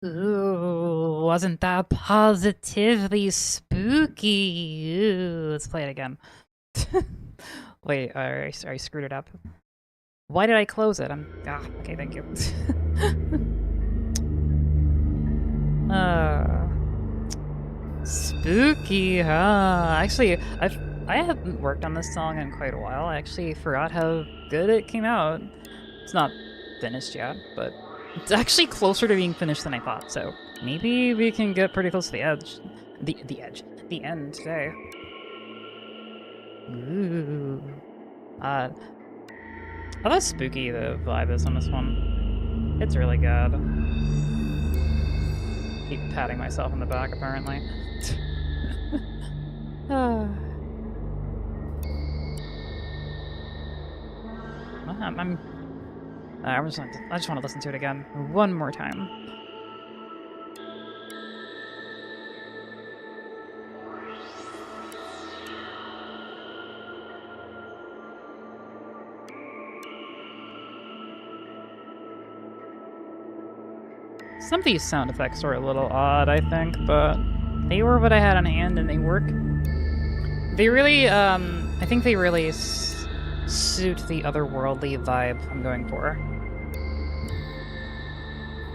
Ooh, wasn't that positively spooky? Ooh, let's play it again. Wait, I screwed it up. Why did I close it? Okay, thank you. uh, spooky, huh? Actually, I haven't worked on this song in quite a while. I actually forgot how good it came out. It's not finished yet, but it's actually closer to being finished than I thought, so maybe we can get pretty close to the edge. The edge. The end today. Ooh. Uh, how spooky the vibe is on this one. It's really good. Keep patting myself on the back, apparently. I just want to listen to it again one more time. Some of these sound effects are a little odd, I think, but they were what I had on hand and they work. They really, I think they really suit the otherworldly vibe I'm going for.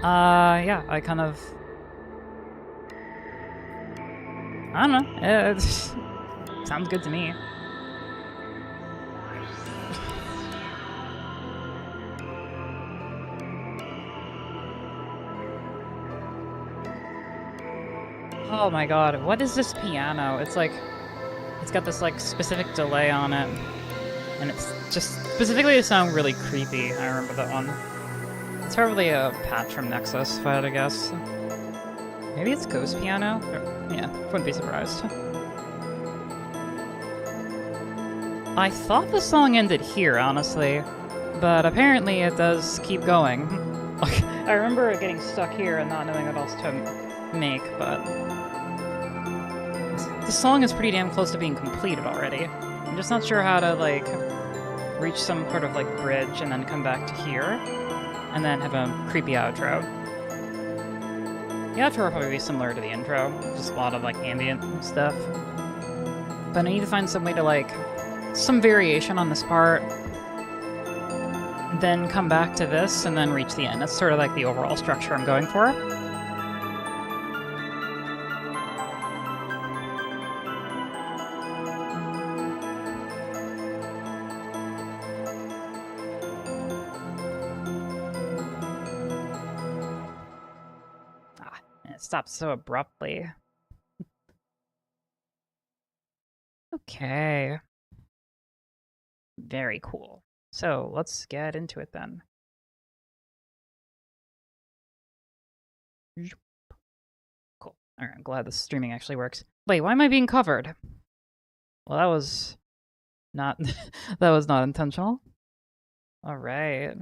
Yeah, I kind of... I don't know. It sounds good to me. Oh my god, what is this piano? It's like... It's got this, like, specific delay on it. And it's just specifically to sound really creepy. I remember that one. It's probably a patch from Nexus, if I had to guess. Maybe it's Ghost Piano? Or, yeah, wouldn't be surprised. I thought the song ended here, honestly. But apparently it does keep going. I remember getting stuck here and not knowing what else to make, but... The song is pretty damn close to being completed already. I'm just not sure how to, like, reach some sort of, like, bridge and then come back to here. And then have a creepy outro. The outro will probably be similar to the intro. Just a lot of, like, ambient stuff. But I need to find some way to, like, some variation on this part. Then come back to this and then reach the end. That's sort of like the overall structure I'm going for. It stops so abruptly. Okay. Very cool. So let's get into it then. Cool. Alright, I'm glad the streaming actually works. Wait, why am I being covered? Well, that was not that was not intentional. Alright.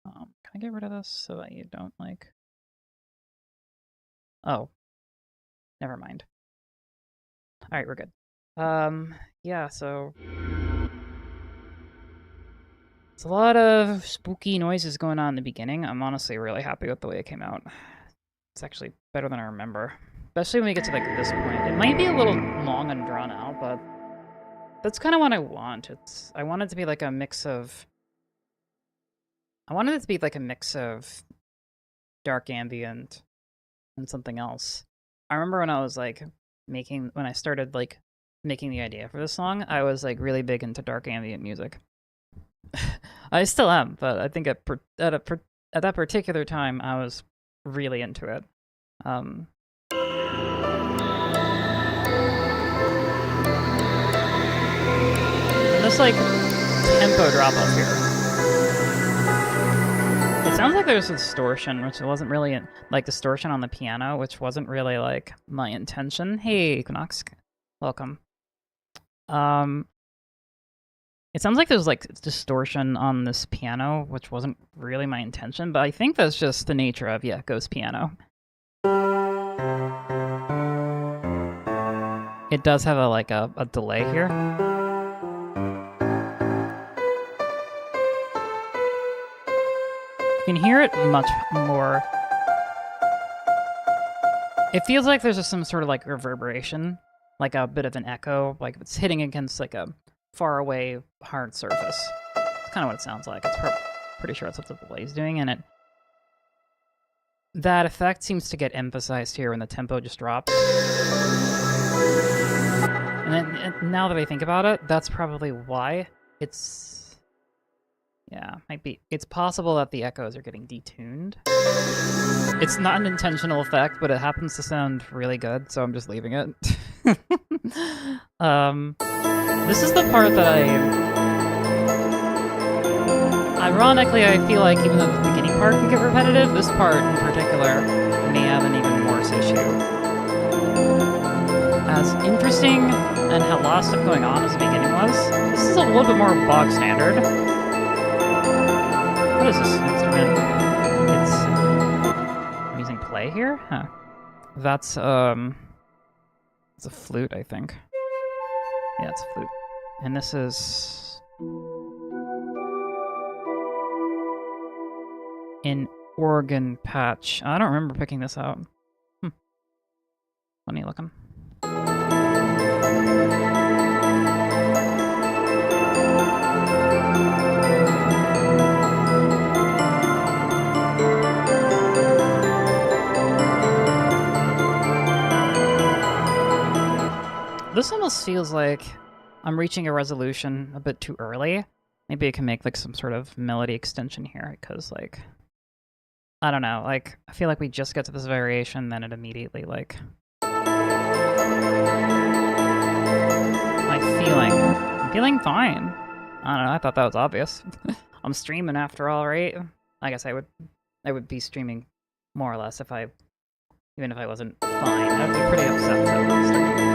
Can I get rid of this so that you don't, like... Oh. Never mind. Alright, we're good. Yeah, so... It's a lot of spooky noises going on in the beginning. I'm honestly really happy with the way it came out. It's actually better than I remember. Especially when we get to, like, this point. It might be a little long and drawn out, but... That's kind of what I want. I want it to be like a mix of... I wanted it to be like a mix of dark ambient and something else. I remember when I was, like, when I started, like, making the idea for this song, I was, like, really big into dark ambient music. I still am, but I think at that particular time, I was really into it. And this, like, tempo drop up here. It sounds like there's distortion, which wasn't really, like, distortion on the piano, which wasn't really, like, my intention. Hey, Equinox. Welcome. It sounds like there's, like, distortion on this piano, which wasn't really my intention, but I think that's just the nature of, yeah, Ghost Piano. It does have a delay here. You can hear it much more. It feels like there's some sort of like reverberation, like a bit of an echo, like it's hitting against like a far away hard surface. It's kind of what it sounds like. It's pretty sure that's what the delay is doing, and that effect seems to get emphasized here when the tempo just drops. And then, now that I think about it, that's probably why. Yeah, might be. It's possible that the echoes are getting detuned. It's not an intentional effect, but it happens to sound really good, so I'm just leaving it. This is the part that ironically, I feel like even though the beginning part can get repetitive, this part in particular may have an even worse issue. As interesting and had a lot of stuff going on as the beginning was, this is a little bit more bog standard. What is this instrument? I'm using play here? Huh. That's, it's a flute, I think. Yeah, it's a flute. And this is an organ patch. I don't remember picking this out. Funny looking. This almost feels like I'm reaching a resolution a bit too early. Maybe I can make like some sort of melody extension here, because like, I don't know, like, I feel like we just get to this variation, then it immediately like... I'm feeling fine. I don't know, I thought that was obvious. I'm streaming after all, right? I guess I would be streaming more or less if even if I wasn't fine. I'd be pretty upset to not stream.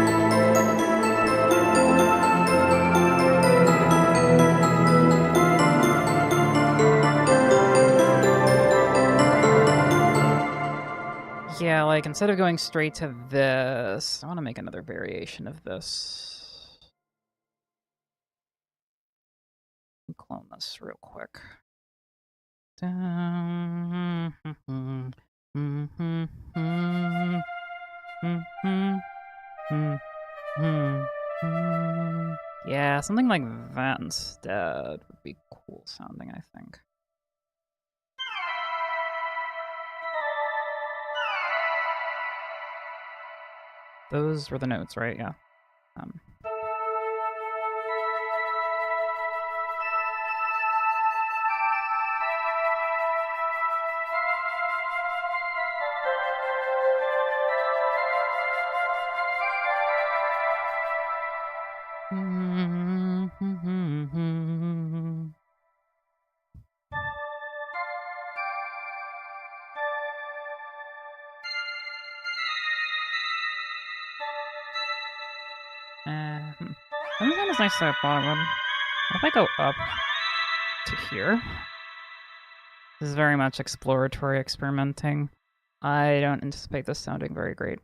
Yeah, like, instead of going straight to this, I want to make another variation of this. Clone this real quick. Yeah, something like that instead would be cool sounding, I think. Those were the notes, right? Yeah. Doesn't sound as nice as I thought it would. What if I go up to here? This is very much exploratory experimenting. I don't anticipate this sounding very great.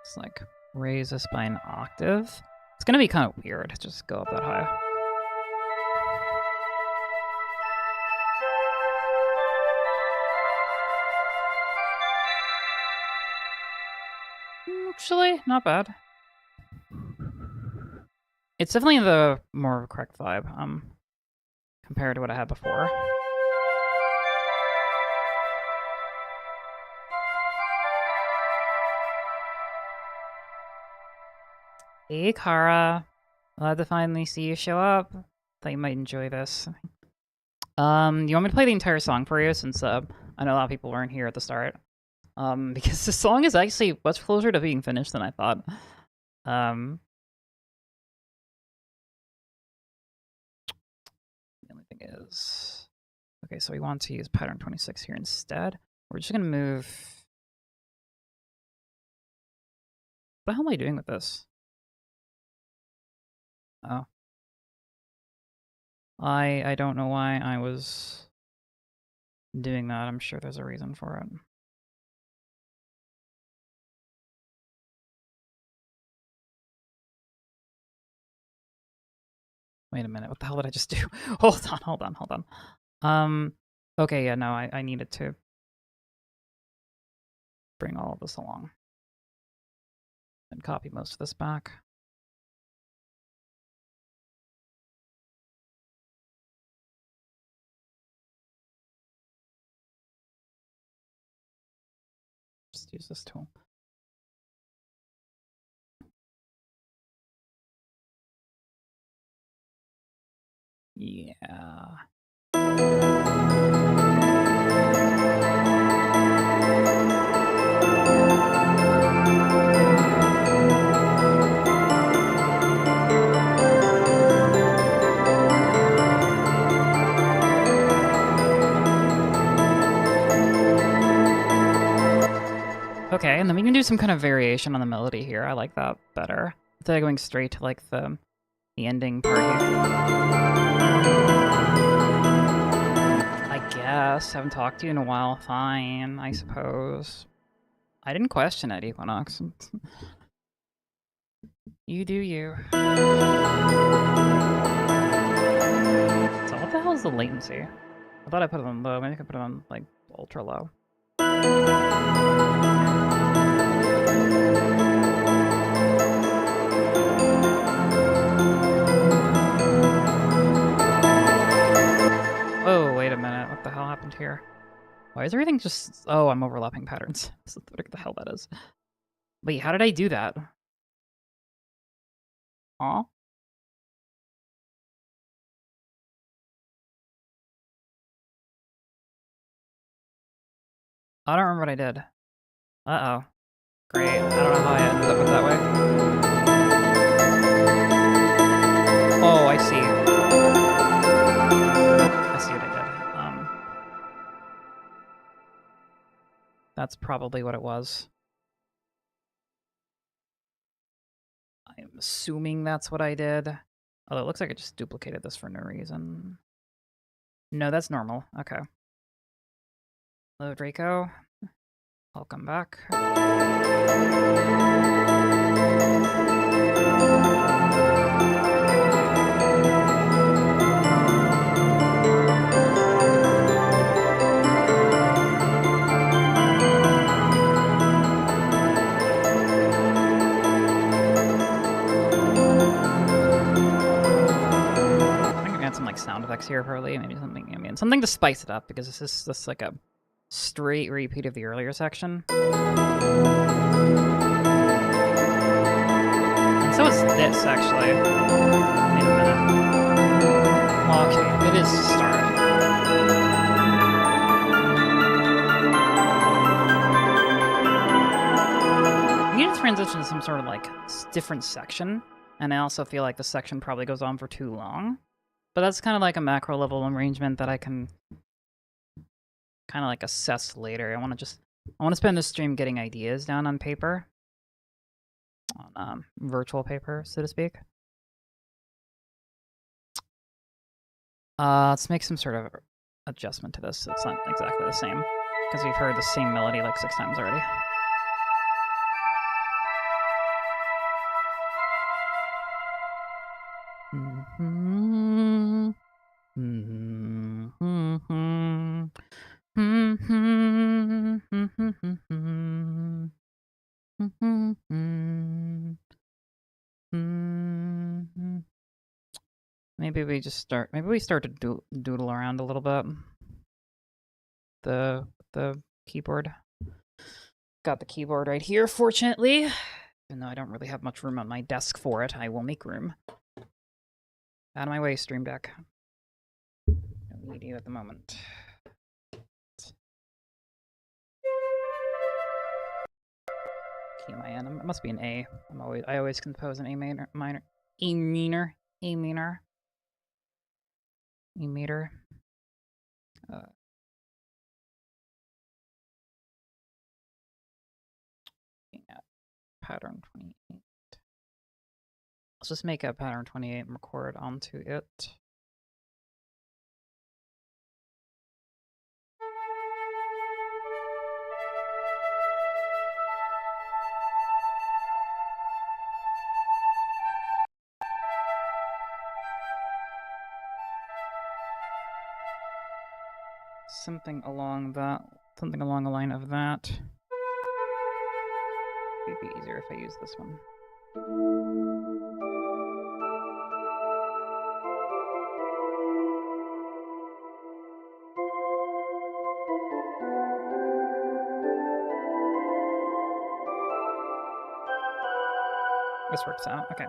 It's like raise this by an octave. It's gonna be kind of weird to just go up that high. Actually, not bad. It's definitely the more correct vibe, compared to what I had before. Hey, Kara. Glad to finally see you show up. Thought you might enjoy this. You want me to play the entire song for you, since I know a lot of people weren't here at the start. Because the song is actually much closer to being finished than I thought. The only thing is... Okay, so we want to use pattern 26 here instead. We're just gonna move... What the hell am I doing with this? Oh. I don't know why I was doing that. I'm sure there's a reason for it. Wait a minute, what the hell did I just do? Hold on. Okay, yeah, no, I needed to bring all of this along. And copy most of this back. Just use this tool. Yeah. Okay, and then we can do some kind of variation on the melody here. I like that better. Instead of going straight to like the ending part here. I guess. Haven't talked to you in a while. Fine, I suppose. I didn't question it, Equinox. You do you. So what the hell is the latency? I thought I put it on low. Maybe I could put it on like ultra low. Oh, wait a minute. What the hell happened here? Why is everything just... Oh, I'm overlapping patterns. What the hell that is. Wait, how did I do that? Aw? I don't remember what I did. Uh-oh. Great. I don't know how I ended up with that way. Oh, I see. I see what I did. That's probably what it was. I'm assuming that's what I did. Although it looks like I just duplicated this for no reason. No, that's normal. Okay. Hello, Draco. Welcome back. Some like sound effects here, probably. Maybe something ambient, something to spice it up, because this is like a straight repeat of the earlier section. And so is this, actually. Wait a minute. Okay, it is starting. I need to transition to some sort of like different section, and I also feel like the section probably goes on for too long. But that's kind of like a macro level arrangement that I can kind of like assess later. I want to spend this stream getting ideas down on paper, on virtual paper, so to speak. Let's make some sort of adjustment to this. It's not exactly the same, because we've heard the same melody like 6 times already. Maybe we start to doodle around a little bit. The keyboard. Got the keyboard right here, fortunately. Even though I don't really have much room on my desk for it, I will make room. Out of my way, Stream Deck. Don't need you at the moment. Key am I in? It must be an A. I always compose an A minor, E minor. At pattern 28. Let's just make a pattern 28 and record onto it. something along the line of that. It'd be easier if I use this one. This works out. Okay.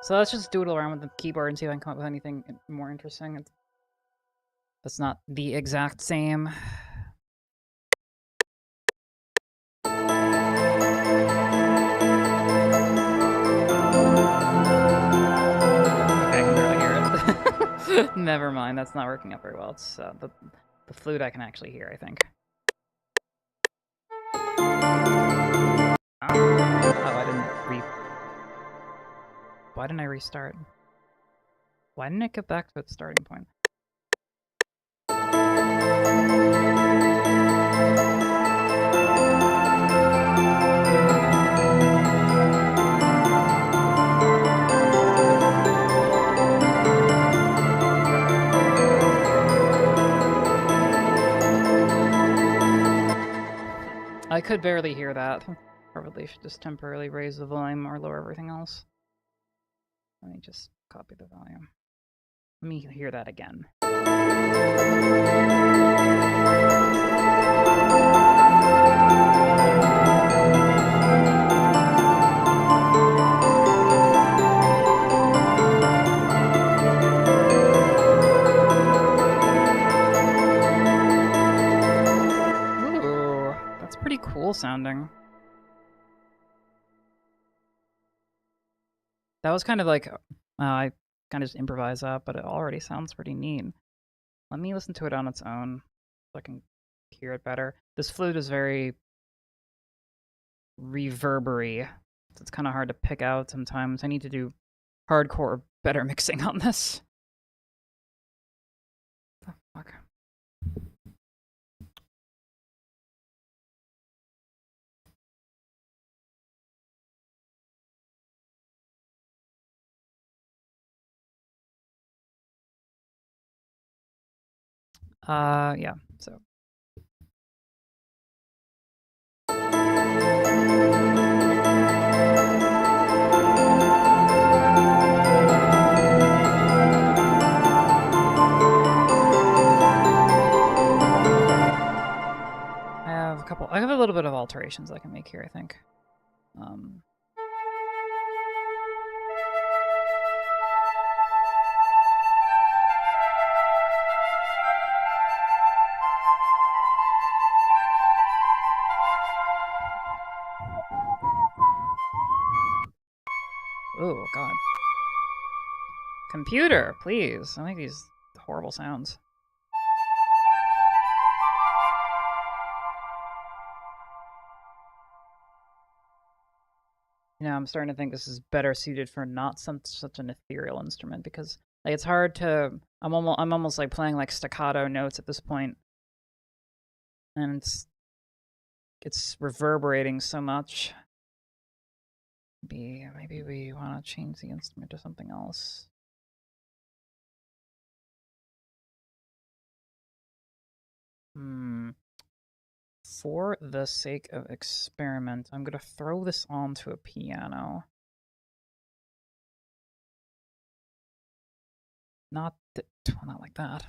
So let's just doodle around with the keyboard and see if I can come up with anything more interesting. That's not the exact same. Never mind, that's not working out very well. It's the flute I can actually hear, I think. Why didn't I restart? Why didn't it get back to its starting point? I could barely hear that. Probably should just temporarily raise the volume or lower everything else. Let me just copy the volume. Let me hear that again. Ooh, that's pretty cool sounding. That was kind of like, I kind of just improvised that, but it already sounds pretty neat. Let me listen to it on its own so I can hear it better. This flute is very reverbery. So it's kind of hard to pick out sometimes. I need to do hardcore better mixing on this. What the fuck? Yeah, so. I have a little bit of alterations I can make here, I think. Oh, God. Computer, please. I like these horrible sounds. You know, I'm starting to think this is better suited for not such an ethereal instrument because like it's hard to. I'm almost like playing like staccato notes at this point, and it's reverberating so much. Maybe we want to change the instrument to something else. For the sake of experiment, I'm gonna throw this onto a piano. Not like that.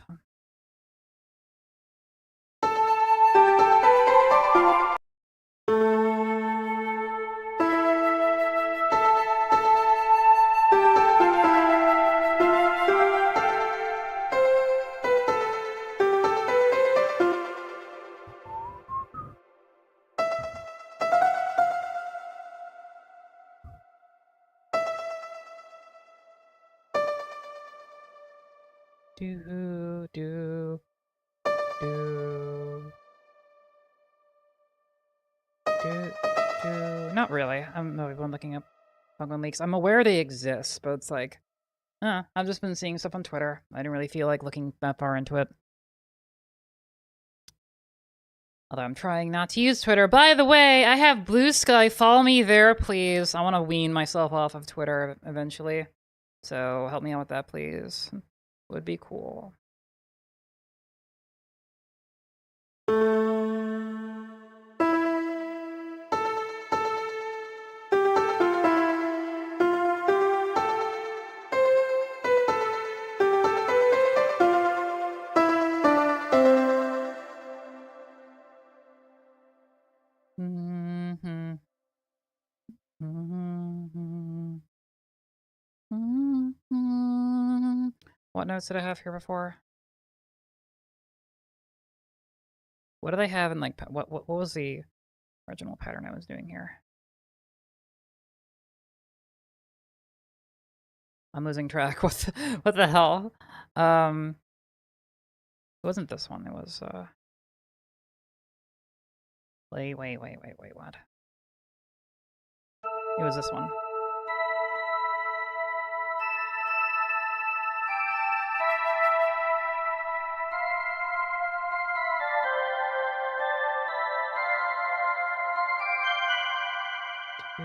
Not really. I'm looking up Penguin leaks. I'm aware they exist, but it's like, I've just been seeing stuff on Twitter. I didn't really feel like looking that far into it. Although I'm trying not to use Twitter. By the way, I have Blue Sky. Follow me there, please. I want to wean myself off of Twitter eventually. So help me out with that, please. Would be cool. What notes did I have here before? What did I have in like what was the original pattern I was doing here? I'm losing track. What the hell? It wasn't this one. It was wait, what? It was this one.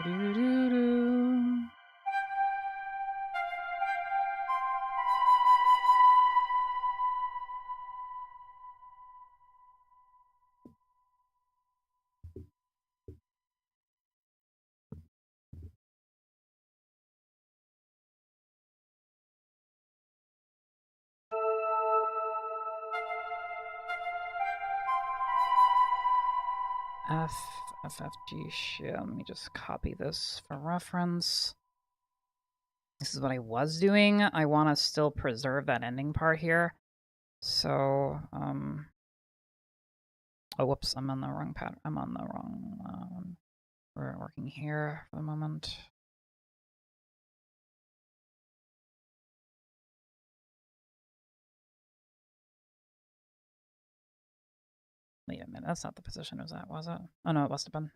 Do-do-do-do. FFG shit. Let me just copy this for reference. This is what I was doing. I want to still preserve that ending part here. So, oh, whoops, I'm on the wrong pattern. I'm on the wrong one. We're working here for the moment. Wait a minute, that's not the position it was at, was it? Oh no, it must have been.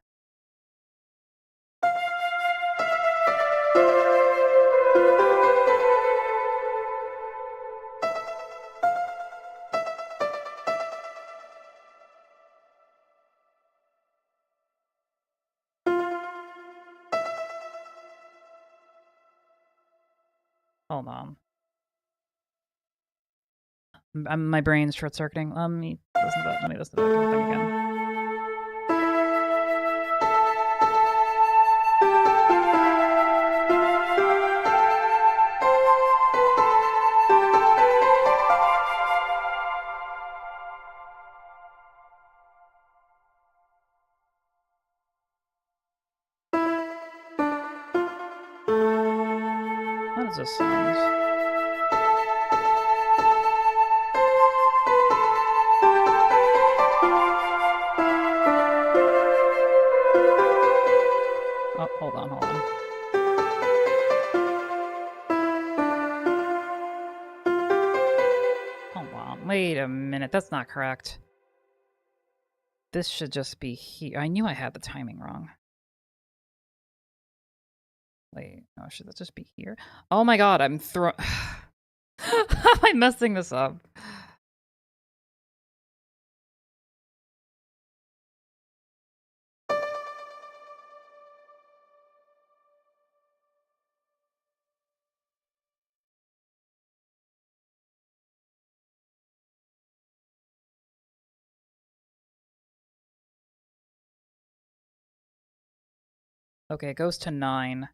Hold on. My brain's short-circuiting. Let me listen to that. Let me listen to that kind of thing again. How does this sound? Oh, hold on. Hold on. Wait a minute. That's not correct. This should just be here. I knew I had the timing wrong. Wait, no, should that just be here? Oh my god, I'm How am I messing this up? Okay, it goes to 9.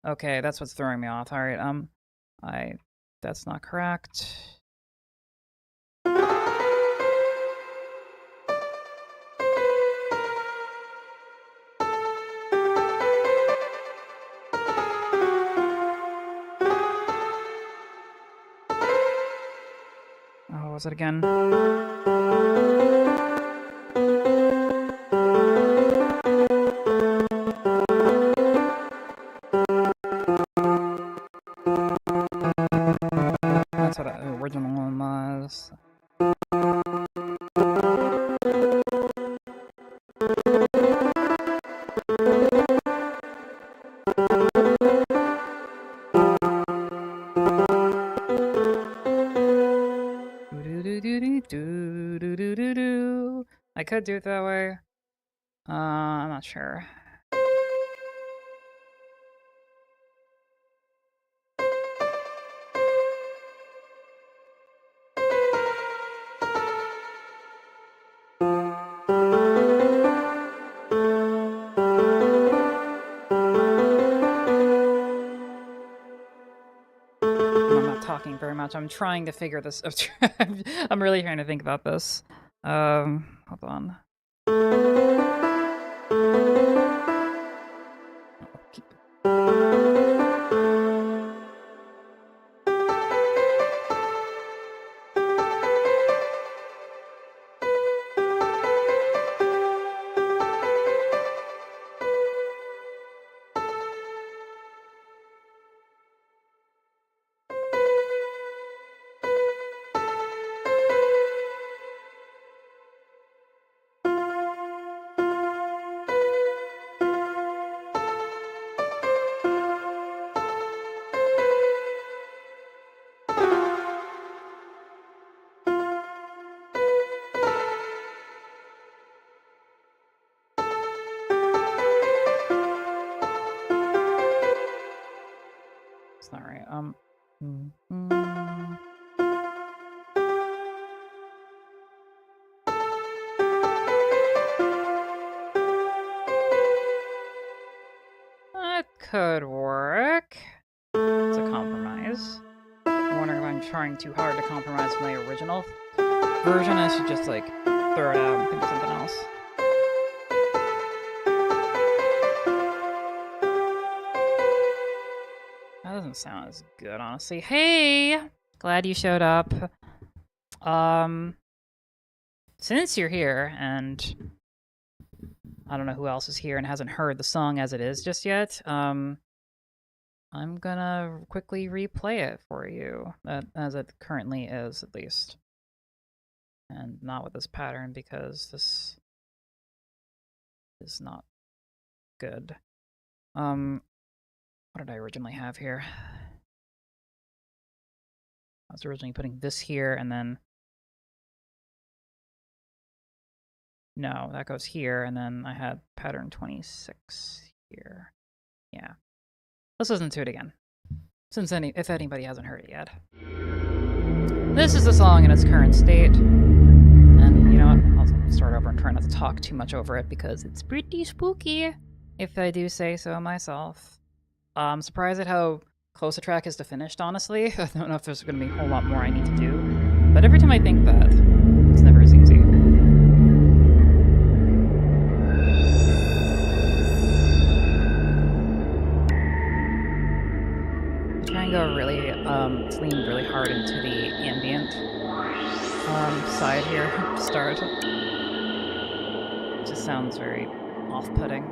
Okay, that's what's throwing me off. All right, that's not correct. Oh, what was it again? That's what the original one was. I could do it that way. I'm not sure. I'm not talking very much. I'm trying to figure this. I'm really trying to think about this. Hold on. could work. It's a compromise. I'm wondering if I'm trying too hard to compromise my original version. I should just, like, throw it out and think of something else. That doesn't sound as good, honestly. Hey! Glad you showed up. Since you're here, and I don't know who else is here and hasn't heard the song as it is just yet, I'm gonna quickly replay it for you, as it currently is, at least. And not with this pattern, because this is not good. What did I originally have here? I was originally putting this here, and then... No, that goes here, and then I had pattern 26 here. Yeah. Let's listen to it again, since if anybody hasn't heard it yet. This is the song in its current state. And you know what? I'll start over and try not to talk too much over it, because it's pretty spooky, if I do say so myself. I'm surprised at how close the track is to finished, honestly. I don't know if there's going to be a whole lot more I need to do. But every time I think that, it's never as easy. I try and go really, lean really hard into the ambient side here to start. It just sounds very off-putting.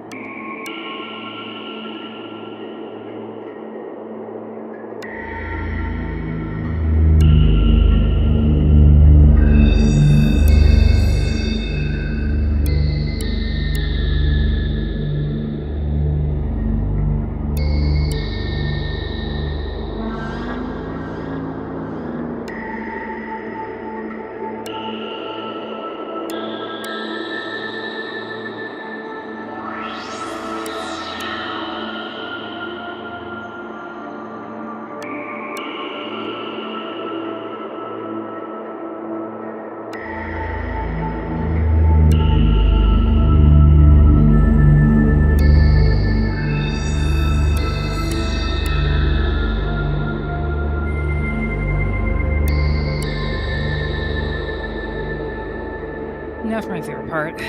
That's my favorite part.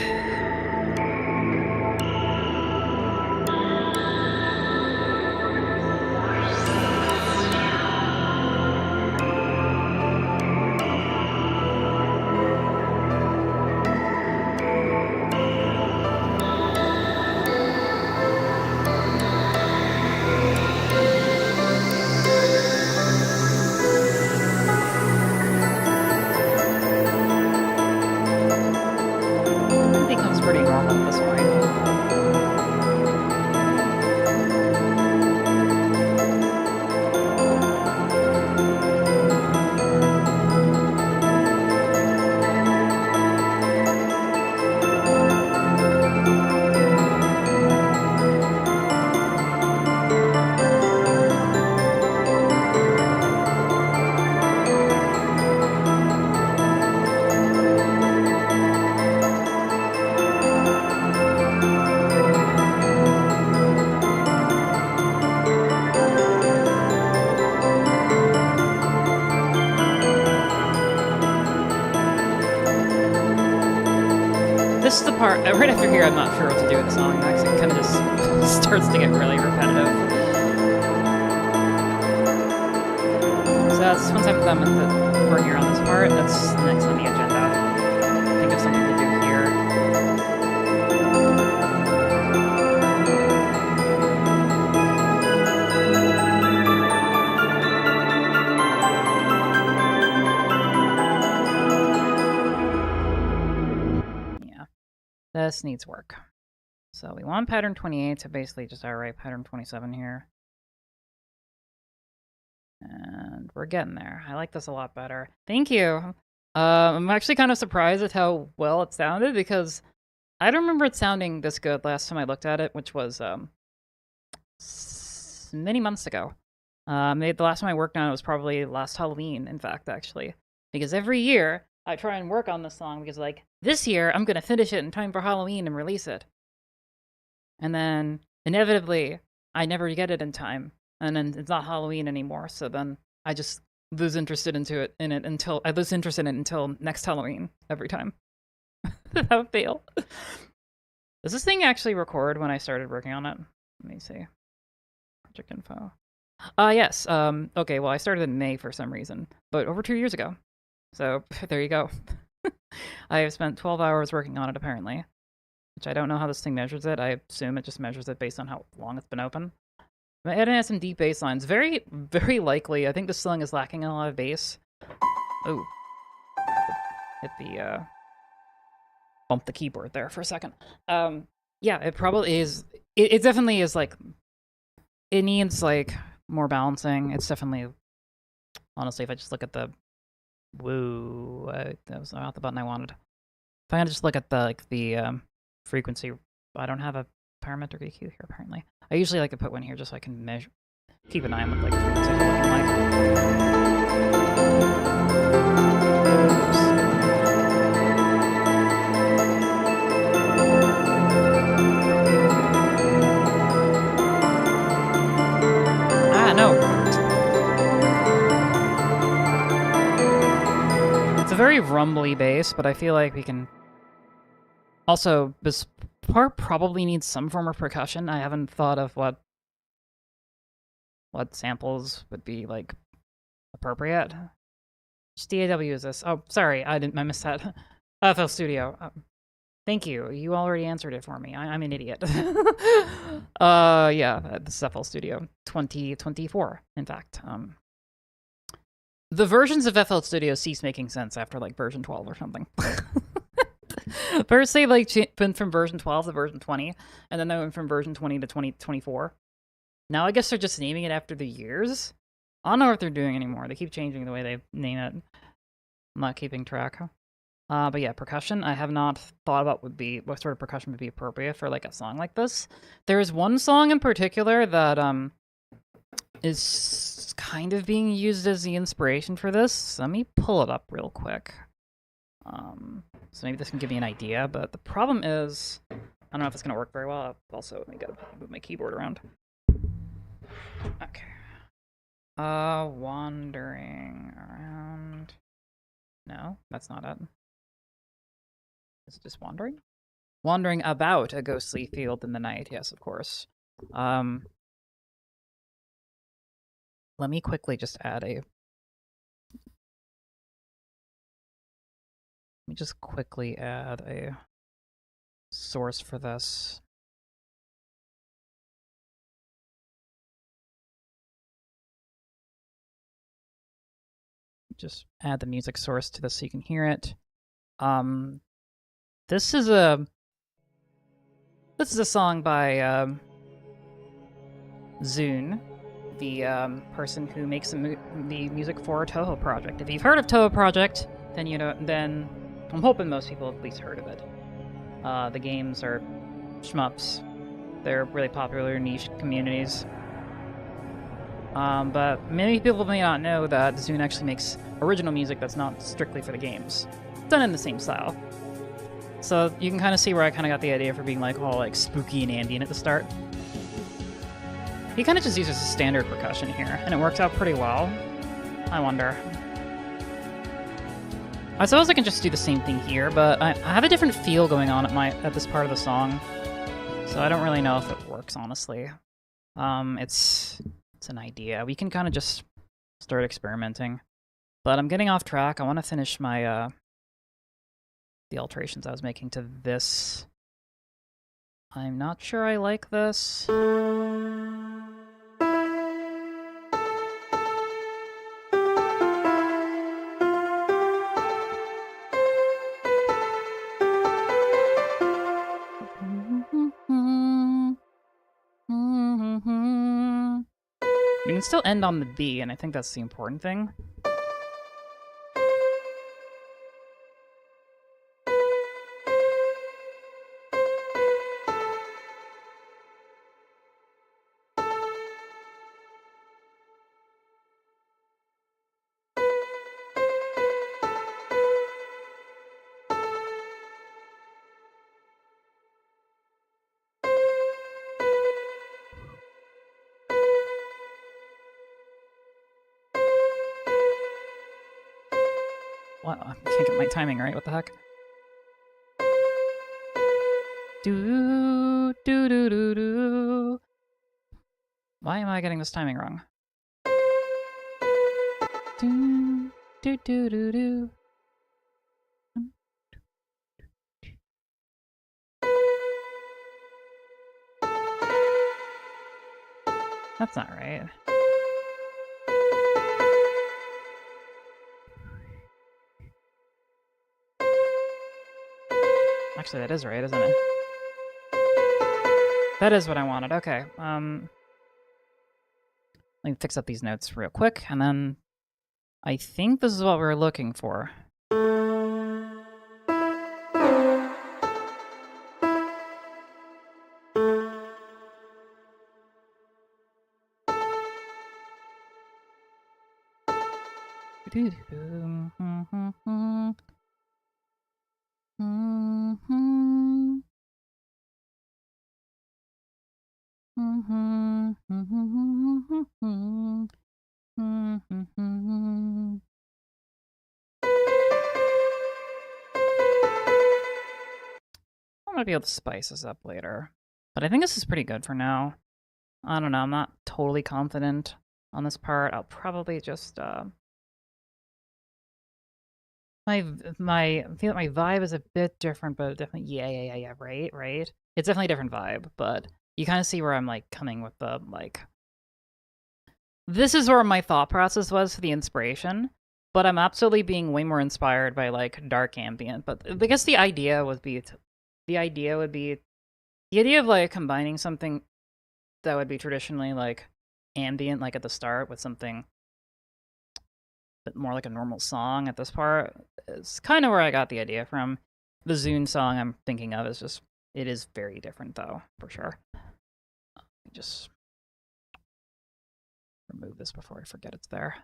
Pretty normal at this point. This is the part, right after here, I'm not sure what to do with the song next. It kind of just starts to get really repetitive. So that's, once I'm done with the working on this part, that's next on the agenda. Think of something to do here. This needs work. So we want pattern 28 to basically just outright pattern 27 here. And we're getting there. I like this a lot better. Thank you. I'm actually kind of surprised at how well it sounded, because I don't remember it sounding this good last time I looked at it, which was many months ago. The last time I worked on it was probably last Halloween, in fact, actually. Because every year I try and work on this song because, like, this year I'm going to finish it in time for Halloween and release it. And then, inevitably, I never get it in time, and then it's not Halloween anymore. So then I just lose interested in it until I lose interest in it until next Halloween every time. Without fail. Does this thing actually record when I started working on it? Let me see. Project info. Yes. Okay, well, I started in May for some reason, but over 2 years ago. So there you go. I have spent 12 hours working on it, apparently, which I don't know how this thing measures it. I assume it just measures it based on how long it's been open. But it has some deep bass lines. Very, very likely. I think this song is lacking in a lot of bass. Oh. Hit the, bump the keyboard there for a second. Yeah, it probably is. It definitely is, like, it needs, like, more balancing. It's definitely, honestly, if I just look at the, woo, that was not the button I wanted. If I just look at the frequency, I don't have a parametric EQ here, apparently. I usually like to put one here just so I can measure, keep an eye on what, like, the frequency is looking like. Oops. No. It's a very rumbly bass, but I feel like we can... Also, this part probably needs some form of percussion. I haven't thought of what samples would be, like, appropriate. Which DAW is this? Oh, sorry, I missed that. FL Studio. Thank you. You already answered it for me. I'm an idiot. Yeah, this is FL Studio 2024, in fact. The versions of FL Studio cease making sense after, like, version 12 or something. First, they, like, went from version 12 to version 20, and then they went from version 20 to 2024. Now I guess they're just naming it after the years? I don't know what they're doing anymore. They keep changing the way they name it. I'm not keeping track. But yeah, percussion, I have not thought about what sort of percussion would be appropriate for, like, a song like this. There is one song in particular that is kind of being used as the inspiration for this. Let me pull it up real quick. So maybe this can give me an idea, but the problem is, I don't know if it's going to work very well. Also, let me gotta move my keyboard around. Okay. Wandering around. No, that's not it. Is it just wandering? Wandering about a ghostly field in the night. Yes, of course. Let me quickly just add a... Let me just quickly add a source for this. Just add the music source to this so you can hear it. This is a song by Zune, the person who makes the music for Toho Project. If you've heard of Toho Project, then then I'm hoping most people have at least heard of it. The games are shmups. They're really popular in niche communities. But many people may not know that Zune actually makes original music that's not strictly for the games. It's done in the same style. So you can kind of see where I kind of got the idea for being, like, all, like, spooky and ambient at the start. He kind of just uses standard percussion here, and it works out pretty well. I wonder. I suppose I can just do the same thing here, but I have a different feel going on at this part of the song, so I don't really know if it works, honestly. It's an idea. We can kind of just start experimenting. But I'm getting off track. I want to finish my the alterations I was making to this. I'm not sure I like this. We can still end on the B, and I think that's the important thing. What? I can't get my timing right. What the heck? Do do do do do. Why am I getting this timing wrong? Do do do do do. That's not right. Actually, that is right, isn't it? That is what I wanted. Okay. Let me fix up these notes real quick, and then I think this is what we're looking for. I'm gonna be able to spice this up later, but I think this is pretty good for now. I don't know, I'm not totally confident on this part. I'll probably just I feel like my vibe is a bit different, but definitely yeah, right. It's definitely a different vibe, but you kind of see where I'm like coming with the like. This is where my thought process was for the inspiration, but I'm absolutely being way more inspired by like dark ambient. But I guess the idea would be the idea of like combining something that would be traditionally like ambient, like at the start, with something but more like a normal song at this part. Is kind of where I got the idea from. The Zune song I'm thinking of is just, it is very different though, for sure. Just remove this before I forget it's there.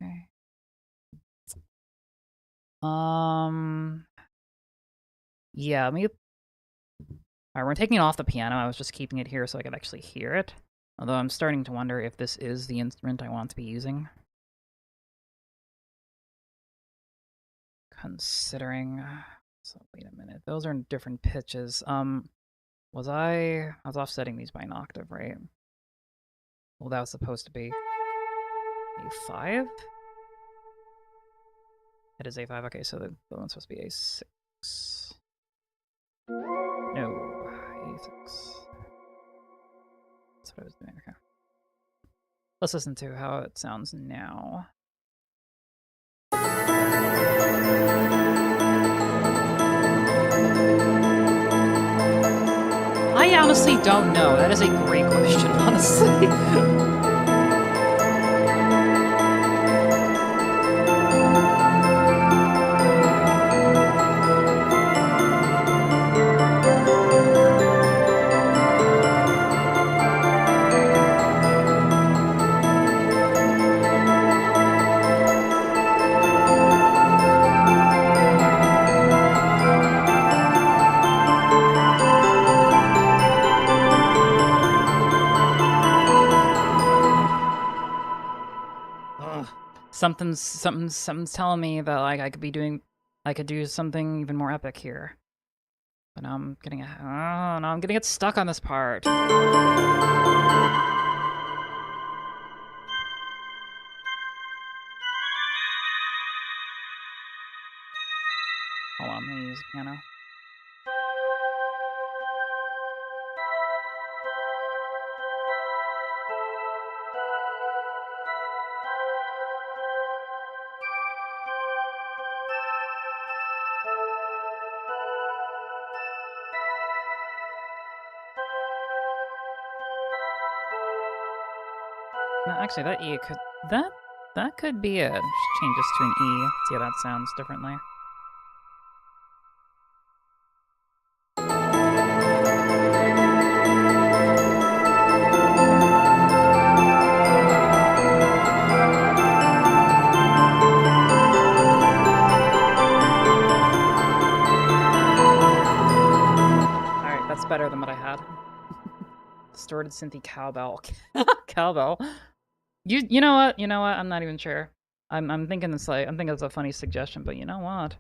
Okay. Yeah, let me. Alright, we're taking it off the piano. I was just keeping it here so I could actually hear it. Although I'm starting to wonder if this is the instrument I want to be using. Considering. So wait a minute. Those are in different pitches. I was offsetting these by an octave, right? Well, that was supposed to be A5? It is A5, okay, so the one's supposed to be A6. No, A6. That's what I was doing, okay. Let's listen to how it sounds now. I honestly don't know. That is a great question, honestly. Something's telling me that like I could do something even more epic here. But now I'm getting I'm gonna get stuck on this part. Hold on, let me use the piano. No, actually, that E could that could be it. Just change this to an E. See how that sounds differently. Alright, that's better than what I had. Distorted synthy cowbell. Cowbell. You know what? I'm not even sure. I'm thinking it's like, I'm thinking it's a funny suggestion, but you know what?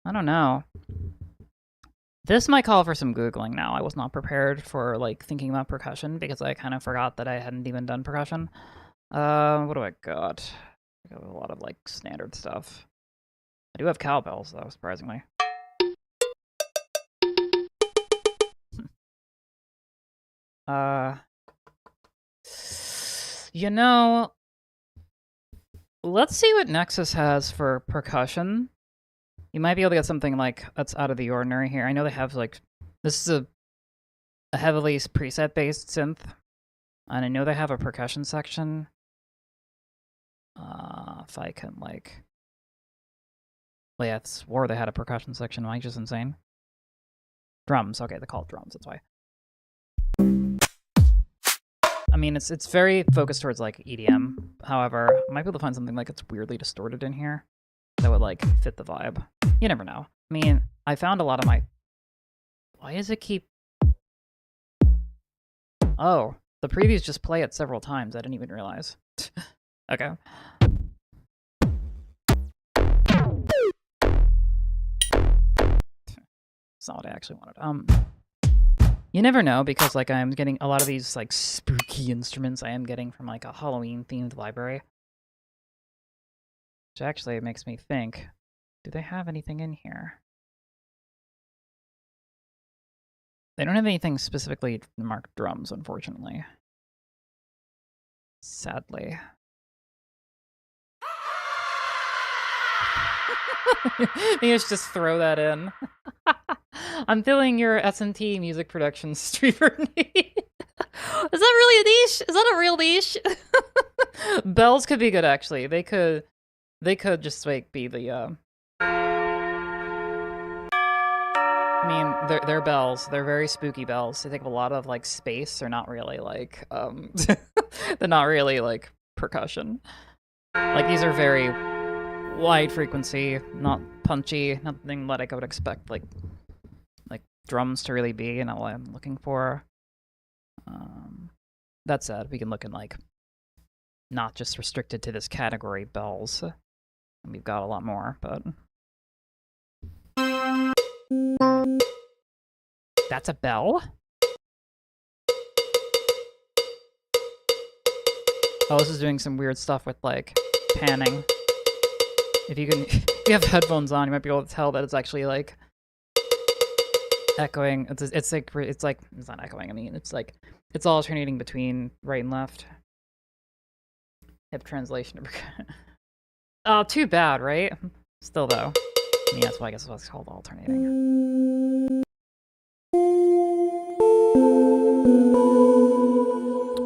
I don't know. This might call for some Googling now. I was not prepared for, like, thinking about percussion because I kind of forgot that I hadn't even done percussion. What do I got? I got a lot of, like, standard stuff. I do have cowbells, though, surprisingly. You know, let's see what Nexus has for percussion. You might be able to get something, like, that's out of the ordinary here. I know they have, like, this is a heavily preset-based synth, and I know they have a percussion section. If I can, like... Well, yeah, I swore they had a percussion section. Am I just insane? Drums. Okay, they call it drums, that's why. I mean, it's very focused towards, like, EDM. However, I might be able to find something, like, it's weirdly distorted in here that would, like, fit the vibe. You never know. I mean, I found a lot of my... Why does it keep... Oh, the previews just play it several times. I didn't even realize. Okay. That's not what I actually wanted. You never know, because, like, I'm getting a lot of these, like, spooky instruments I am getting from, like, a Halloween-themed library. Which actually makes me think, do they have anything in here? They don't have anything specifically marked drums, unfortunately. Sadly. You just throw that in. I'm feeling your S&T music production streamer need. Is that really a niche? Is that a real niche? Bells could be good, actually. They could just, like, be the, I mean, they're bells. They're very spooky bells. They take up a lot of, like, space. They're not really, like, they're not really, like, percussion. Like, these are very wide frequency, not punchy, nothing like I would expect, like drums to really be, you know, what I'm looking for. That said, we can look in, like, not just restricted to this category, bells. And we've got a lot more, but... That's a bell? Oh, this is doing some weird stuff with, like, panning. If you have headphones on, you might be able to tell that it's actually, like, echoing. It's not echoing. I mean, it's like, it's alternating between right and left. Hip translation. Oh, too bad, right? Still, though. I mean, that's why I guess it's called alternating.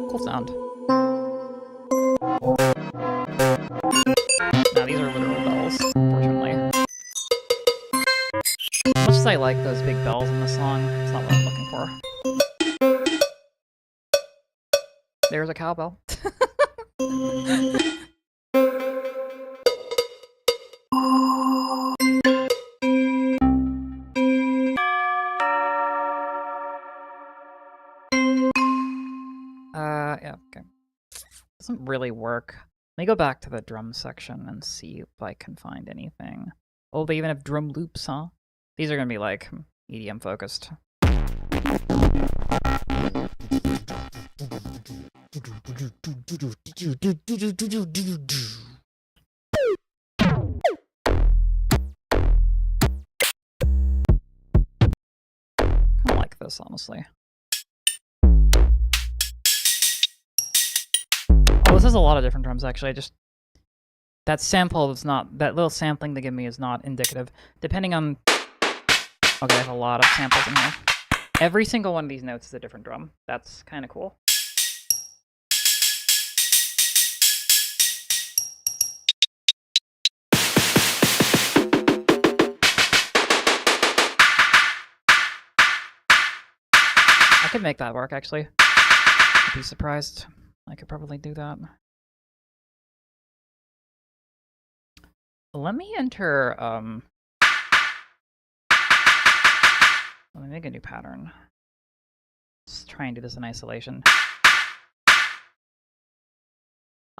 Cool sound. Now, these are literal bells, unfortunately. As much as I like those big bells in the song, it's not what I'm looking for. There's a cowbell. Yeah, okay. Doesn't really work. Let me go back to the drum section and see if I can find anything. Oh, they even have drum loops, huh? These are gonna be, like, EDM focused. Kinda like this, honestly. Oh, this has a lot of different drums, actually. That sample is not... That little sampling they give me is not indicative. Depending on... Okay, I have a lot of samples in here. Every single one of these notes is a different drum. That's kind of cool. I could make that work, actually. I'd be surprised. I could probably do that. Let me enter, let me make a new pattern. Just try and do this in isolation.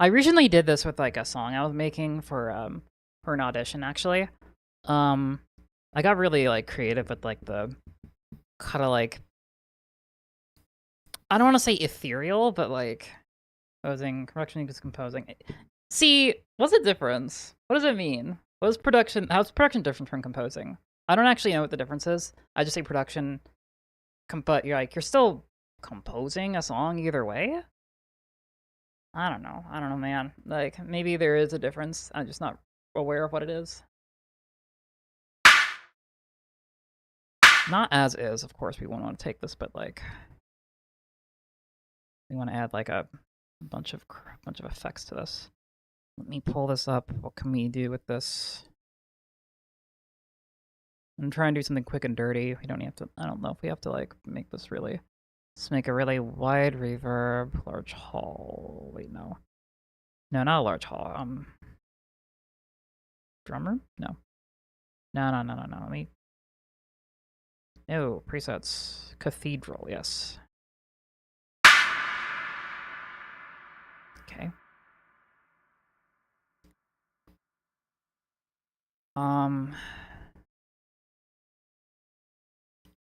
I recently did this with like a song I was making for an audition actually. Um, I got really like creative with like the kind of like I don't want to say ethereal, but like composing, production equals composing. See, what's the difference? What does it mean? What is production? How's production different from composing? I don't actually know what the difference is. I just say production, but you're still composing a song either way. I don't know. I don't know, man. Like maybe there is a difference. I'm just not aware of what it is. Not as is, of course. We won't want to take this, but like we want to add like a bunch of effects to this. Let me pull this up. What can we do with this? I'm trying to do something quick and dirty. We don't have to. I don't know if we have to like make this really. Let's make a really wide reverb, large hall. Wait, no. No, not a large hall. Drummer? No. No. Let me. No, presets. Cathedral, yes. Okay.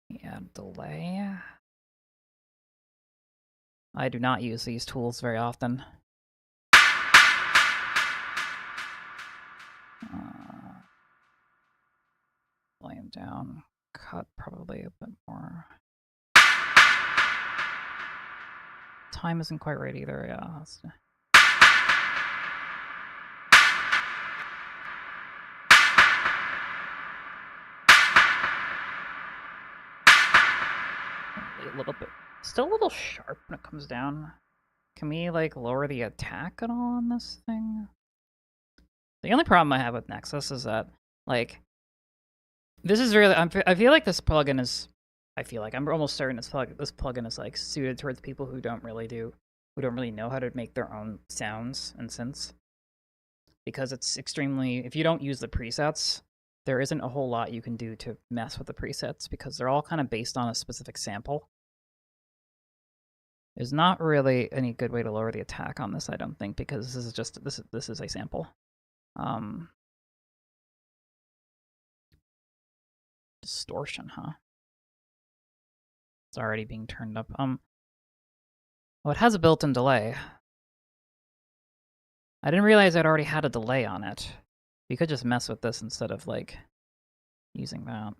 Yeah, delay. I do not use these tools very often. Volume down. Cut probably a bit more. Time isn't quite right either, yeah. A little bit. Still a little sharp when it comes down. Can we, like, lower the attack at all on this thing? The only problem I have with Nexus is that, like, this is really... I feel like this plugin is... I'm almost certain this plugin is, like, suited towards people who don't really know how to make their own sounds and synths. Because it's extremely... If you don't use the presets, there isn't a whole lot you can do to mess with the presets because they're all kind of based on a specific sample. There's not really any good way to lower the attack on this, I don't think, because this is just this is a sample. Distortion, huh? It's already being turned up. Oh, it has a built-in delay. I didn't realize I'd already had a delay on it. We could just mess with this instead of like using that.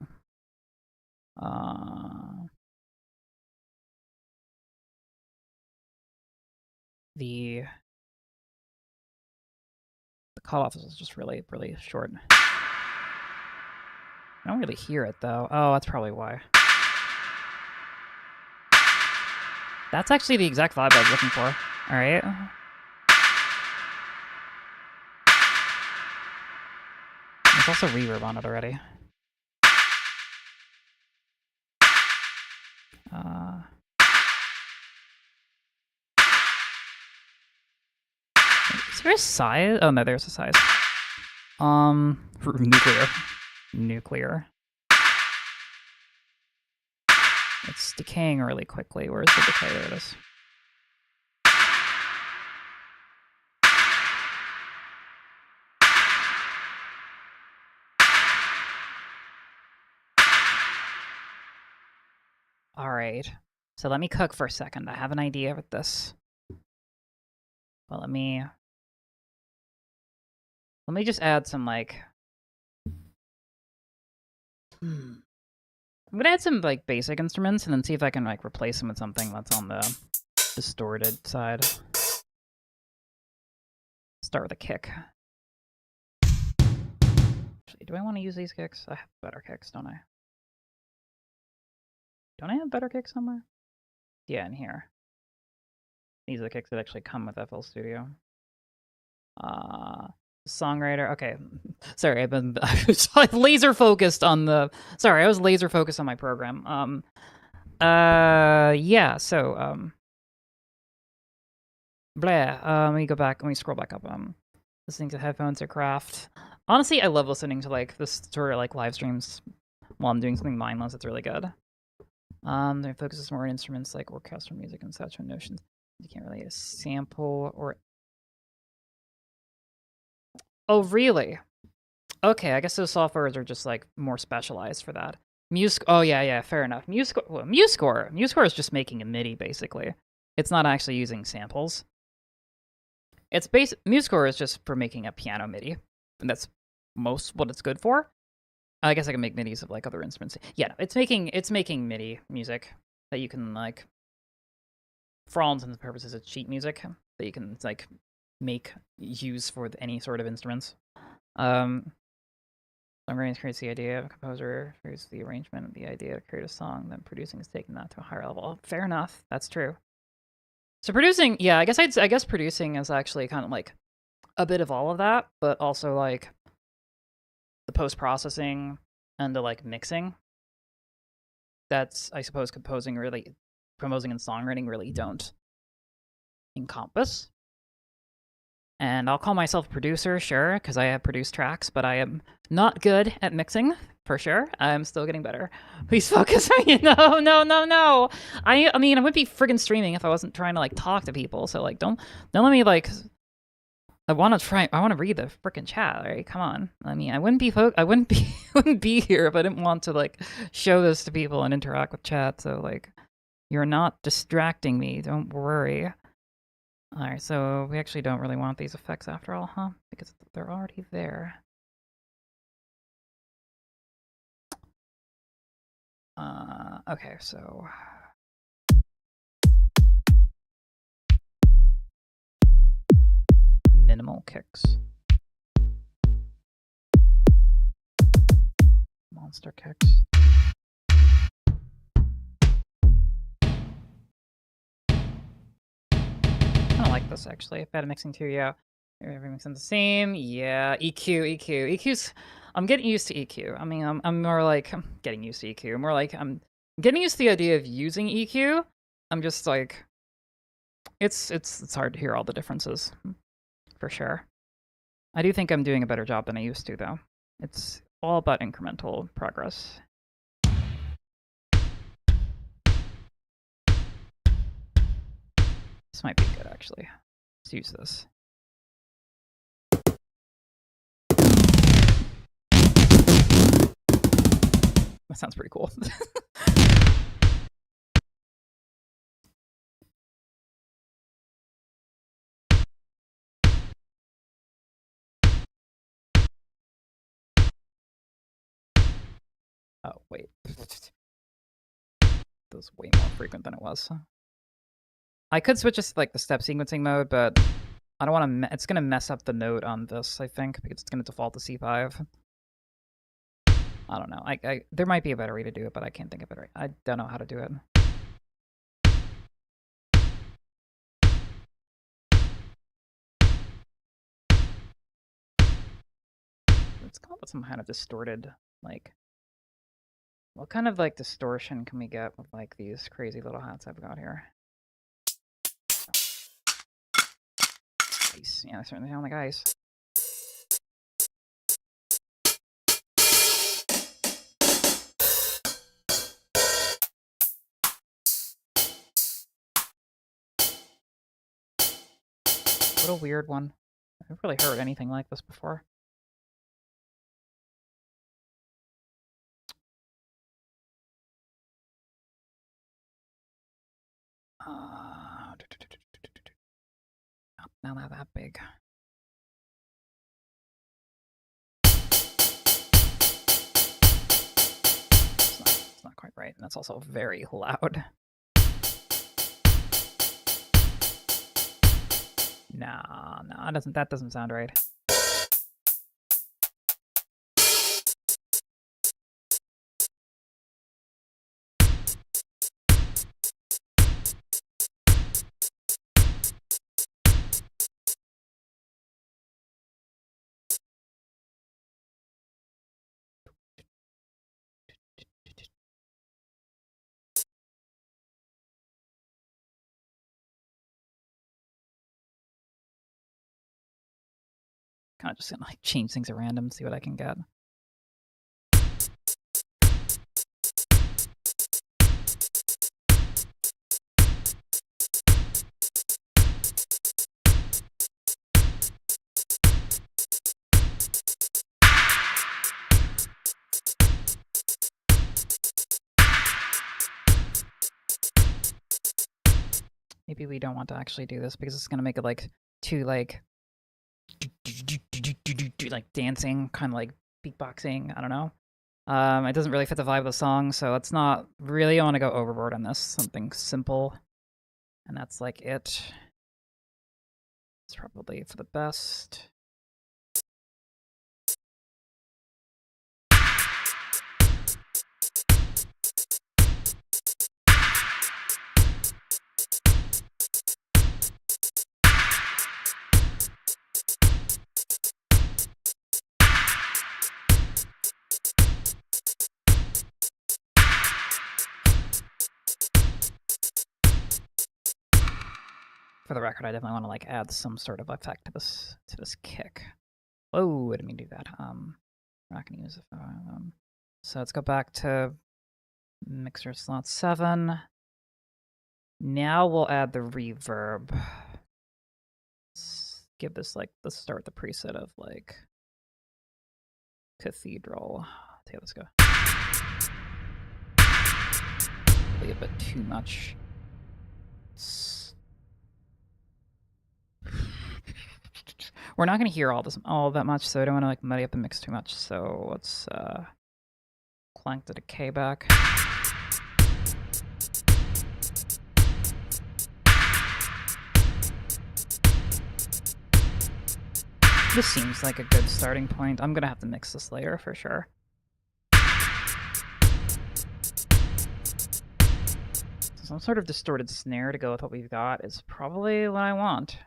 The cutoff is just really short. I don't really hear it though. Oh, that's probably why. That's actually the exact vibe I was looking for. All right. There's also reverb on it already. Is there a size? Oh no, there's a size. Nuclear. It's decaying really quickly. Where's the decay? There it is. All right. So let me cook for a second. I have an idea with this. But let me just add some like I'm gonna add some like basic instruments and then see if I can like replace them with something that's on the distorted side. Start with a kick. Actually, do I want to use these kicks? I have better kicks, don't I? Don't I have better kicks somewhere? Yeah, in here. These are the kicks that actually come with FL Studio. Songwriter. Okay, sorry, I was laser focused on the. Sorry, I was laser focused on my program. Yeah. So let me go back. Let me scroll back up. Listening to headphones or craft. Honestly, I love listening to like this sort of like live streams while I'm doing something mindless. It's really good. Their focus is more on instruments like orchestral music and such. Notions you can't really sample or Oh, really? Okay, I guess those softwares are just like more specialized for that. Oh yeah, fair enough. MuseScore is just making a MIDI basically. It's not actually using samples. MuseScore is just for making a piano MIDI, and that's most what it's good for. I guess I can make MIDIs of like other instruments. Yeah, no, it's making MIDI music that you can like, for all intents and purposes, it's sheet music that you can like use for any sort of instruments. Songwriting creates the idea, a composer creates the arrangement, the idea to create a song, then producing is taking that to a higher level. Fair enough, that's true. So producing, yeah, I guess producing is actually kind of like a bit of all of that, but also like the post-processing and the like mixing. That's, I suppose, composing and songwriting really don't encompass. And I'll call myself a producer, sure, because I have produced tracks, but I am not good at mixing, for sure. I'm still getting better. Please focus on me. No. I mean, I wouldn't be friggin' streaming if I wasn't trying to, like, talk to people, so, like, don't let me, like... I want to read the frickin' chat, right? Come on. I mean, I wouldn't be here if I didn't want to, like, show this to people and interact with chat, so, like, you're not distracting me, don't worry. Alright, so we actually don't really want these effects after all, huh? Because they're already there. Okay, so... minimal kicks. Monster kicks. I don't like this, actually. Bad mixing too, yeah. Every mixing the same. Yeah, EQ. EQ's... I'm getting used to EQ. I mean, I'm more like... I'm getting used to EQ. More like, I'm getting used to the idea of using EQ. I'm just like... It's hard to hear all the differences. For sure. I do think I'm doing a better job than I used to, though. It's all about incremental progress. This might be good, actually. Let's use this. That sounds pretty cool. Oh, wait. That was way more frequent than it was. I could switch to like the step sequencing mode, but I don't want to. It's gonna mess up the note on this, I think, because it's gonna default to C5. I don't know. There might be a better way to do it, but I can't think of it right. I don't know how to do it. Let's call it some kind of distorted, like... What kind of, like, distortion can we get with, like, these crazy little hats I've got here? Ice. Yeah, they certainly sound like ice. What a weird one. I've really heard anything like this before. Not that big. It's not quite right, and that's also very loud. No, that doesn't sound right. Kind of just gonna like change things at random, see what I can get. Maybe we don't want to actually do this because it's gonna make it like too like dancing, kind of like beatboxing. I don't know. It doesn't really fit the vibe of the song, so it's not really. I want to go overboard on this. Something simple, and that's like it. It's probably for the best. For the record, I definitely want to like add some sort of effect to this kick. Oh, I didn't mean to do that. We're not gonna use it. So let's go back to mixer slot 7. Now we'll add the reverb. Let's give this like, let's start the preset of like cathedral. Okay, let's go. Probably a bit too much. We're not gonna hear all that much, so I don't want to like muddy up the mix too much. So let's clank the decay back. This seems like a good starting point. I'm gonna have to mix this later for sure. Some sort of distorted snare to go with what we've got is probably what I want.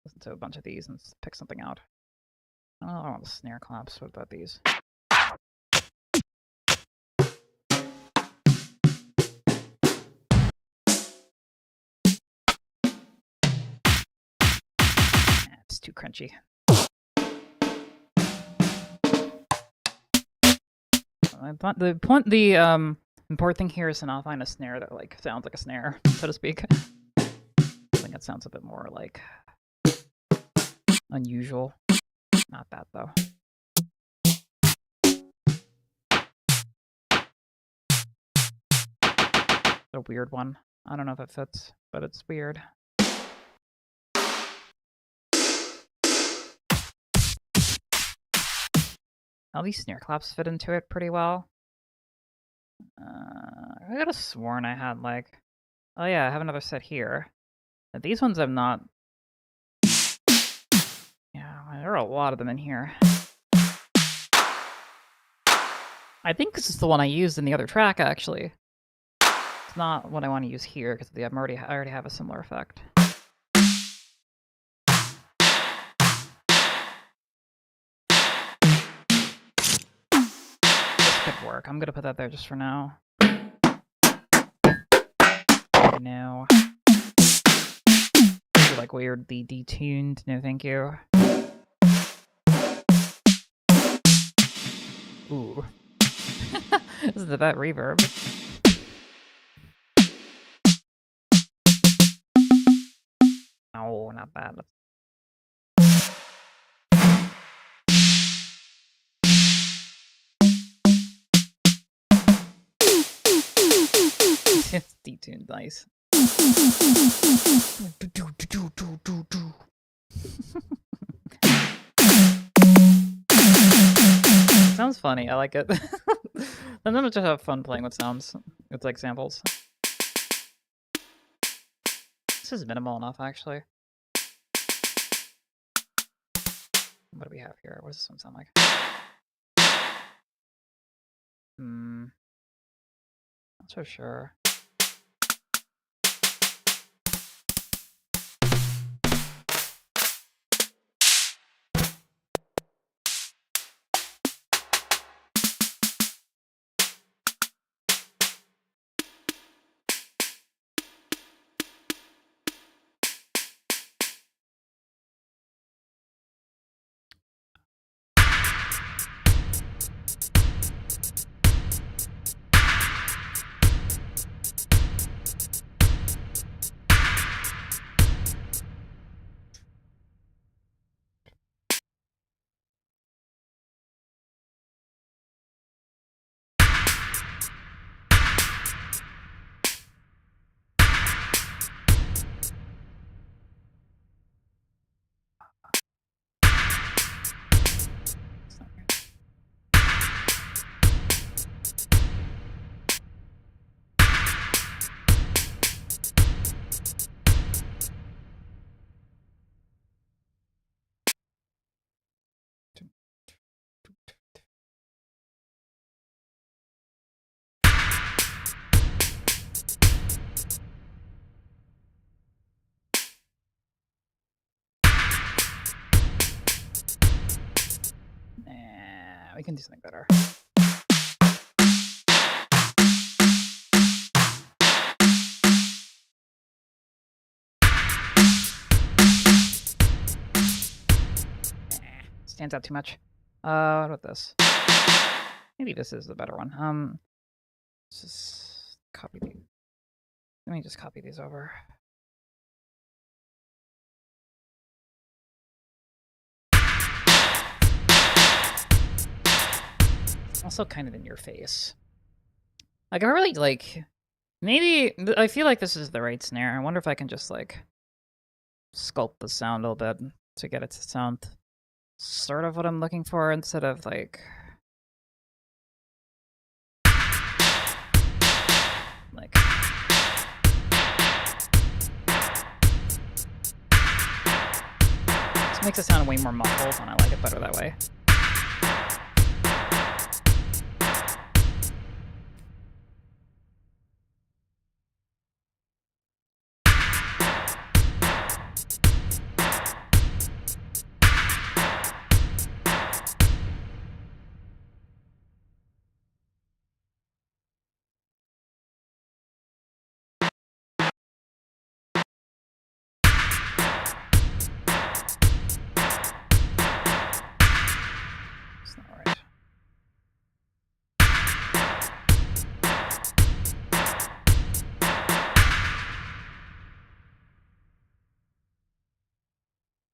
Listen to a bunch of these and pick something out. Oh, I want the snare claps. What about these? It's too crunchy. The important thing here is to not find a snare that like sounds like a snare, so to speak. I think it sounds a bit more like unusual. Not that though. A weird one. I don't know if it fits, but it's weird. All these snare claps fit into it pretty well. I could have sworn I had like, oh yeah, I have another set here. But these ones I'm not. Yeah, there are a lot of them in here. I think this is the one I used in the other track actually. It's not what I want to use here because I already have a similar effect. Could work. I'm gonna put that there just for now. No. Like weirdly detuned. No, thank you. Ooh. This is the bad reverb. No, not bad. It's detuned, nice. Sounds funny, I like it. And then just have fun playing with sounds. It's like samples. This is minimal enough, actually. What do we have here? What does this one sound like? Not so sure. we can do something better. Stands out too much. What about this? Maybe this is the better one. Let's just copy these. Let me just copy these over. Also kind of in your face. Like, I really, like, maybe, I feel like this is the right snare. I wonder if I can just, like, sculpt the sound a little bit to get it to sound sort of what I'm looking for instead of, like... This makes it sound way more muffled, and I like it better that way. It's not right.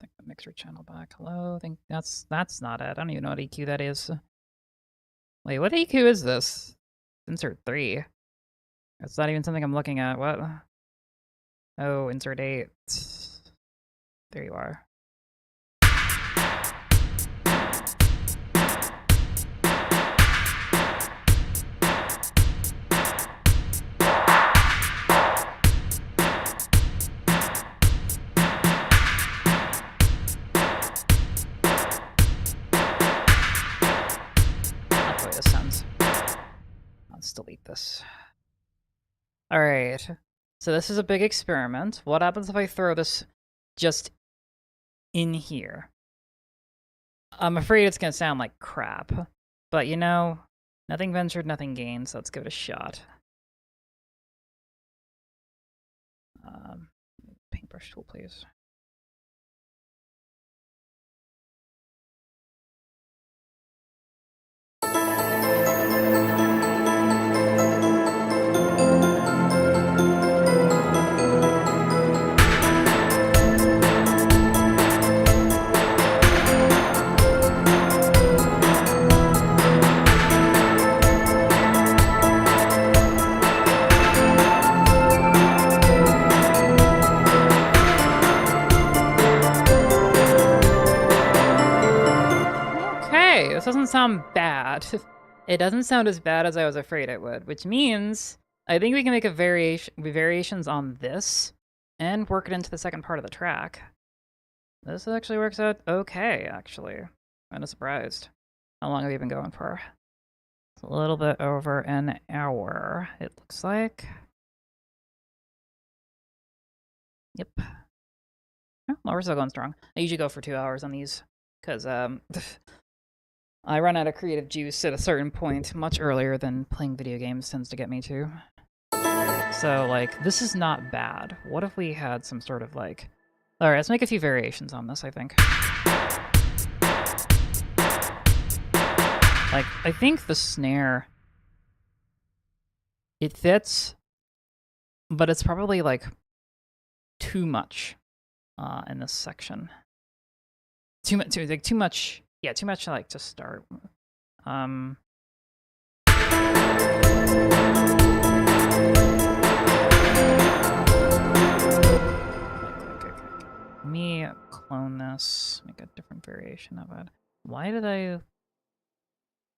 Think the mixer channel back. Hello. I think that's not it. I don't even know what EQ that is. Wait, what EQ is this? Insert 3. That's not even something I'm looking at. What? Oh, insert 8. There you are. That's the way this sounds. Let's delete this. Alright. So this is a big experiment. What happens if I throw this just in here? I'm afraid it's going to sound like crap. But, you know, nothing ventured, nothing gained, so let's give it a shot. Paintbrush tool, please. This doesn't sound bad. It doesn't sound as bad as I was afraid it would, which means I think we can make a variations on this and work it into the second part of the track. This actually works out okay, actually. Kind of surprised. How long have you been going for? It's a little bit over an hour, it looks like. Yep. Oh, well, we're still going strong. I usually go for 2 hours on these, because I run out of creative juice at a certain point much earlier than playing video games tends to get me to. So, like, this is not bad. What if we had some sort of, like... Alright, let's make a few variations on this, I think. Like, I think the snare... It fits, but it's probably, like, too much in this section. Too much... Yeah, too much, like, to start. Okay. Let me clone this, make a different variation of it. Why did I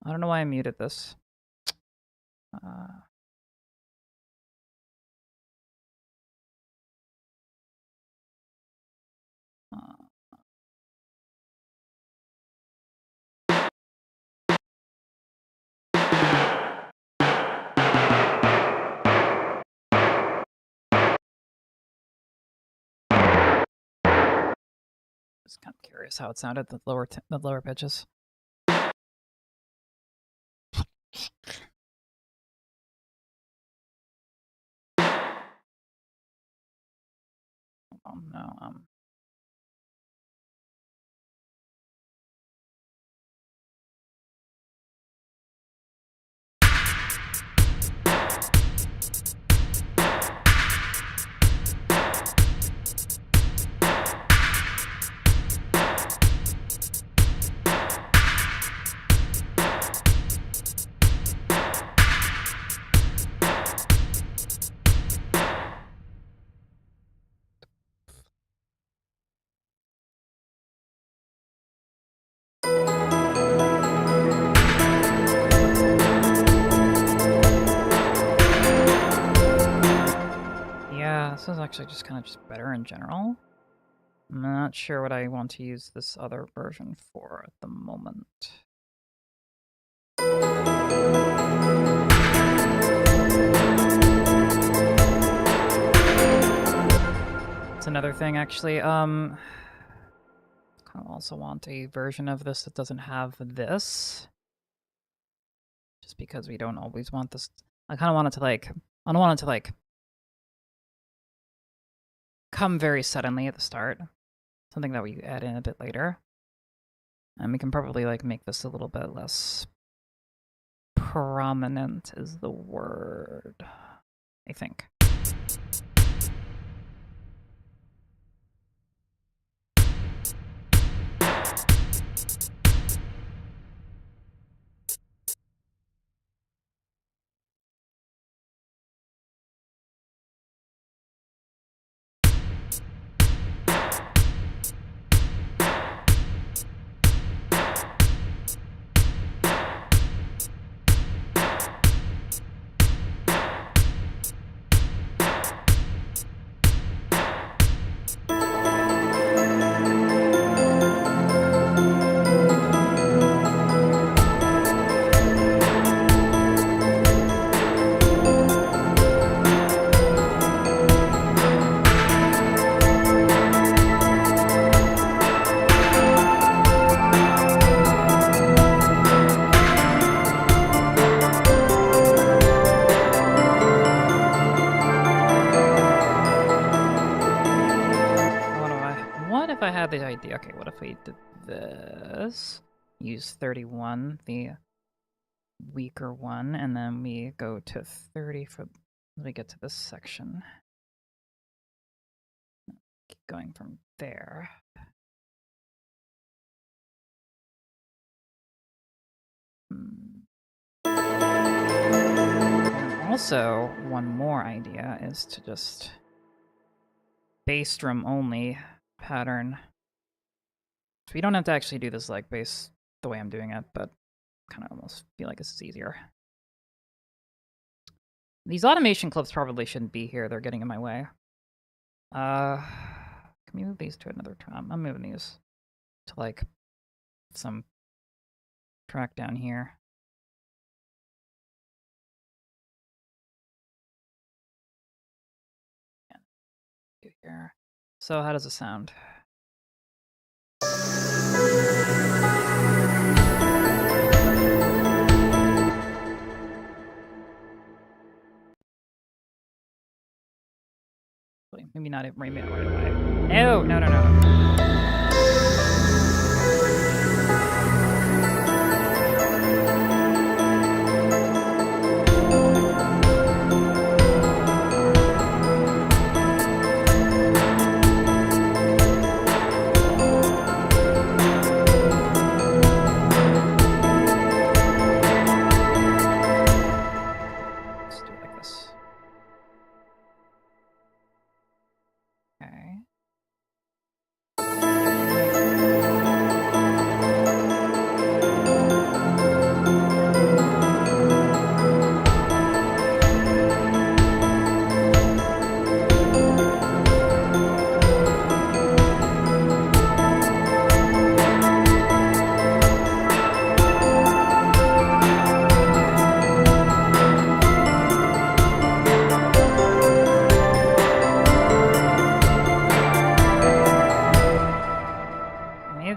don't know why I muted this. Just kind of curious how it sounded, the lower pitches. microphone. No, yeah, this is actually just kind of just better in general. I'm not sure what I want to use this other version for at the moment. It's another thing, actually. I also want a version of this that doesn't have this. Just because we don't always want this. I kind of want it to, like... I don't want it to, like... come very suddenly at the start. Something that we add in a bit later. And we can probably, like, make this a little bit less... prominent is the word, I think. If I had the idea, okay, what if we did this? Use 31, the weaker one, and then we go to 30 for when we get to this section. Keep going from there. Also, one more idea is to just bass drum only pattern. So we don't have to actually do this like bass the way I'm doing it, but kind of almost feel like this is easier. These automation clips probably shouldn't be here. They're getting in my way. Can we move these to another track? I'm moving these to like some track down here. Here. So how does it sound? Maybe not right away. No, no, no, no.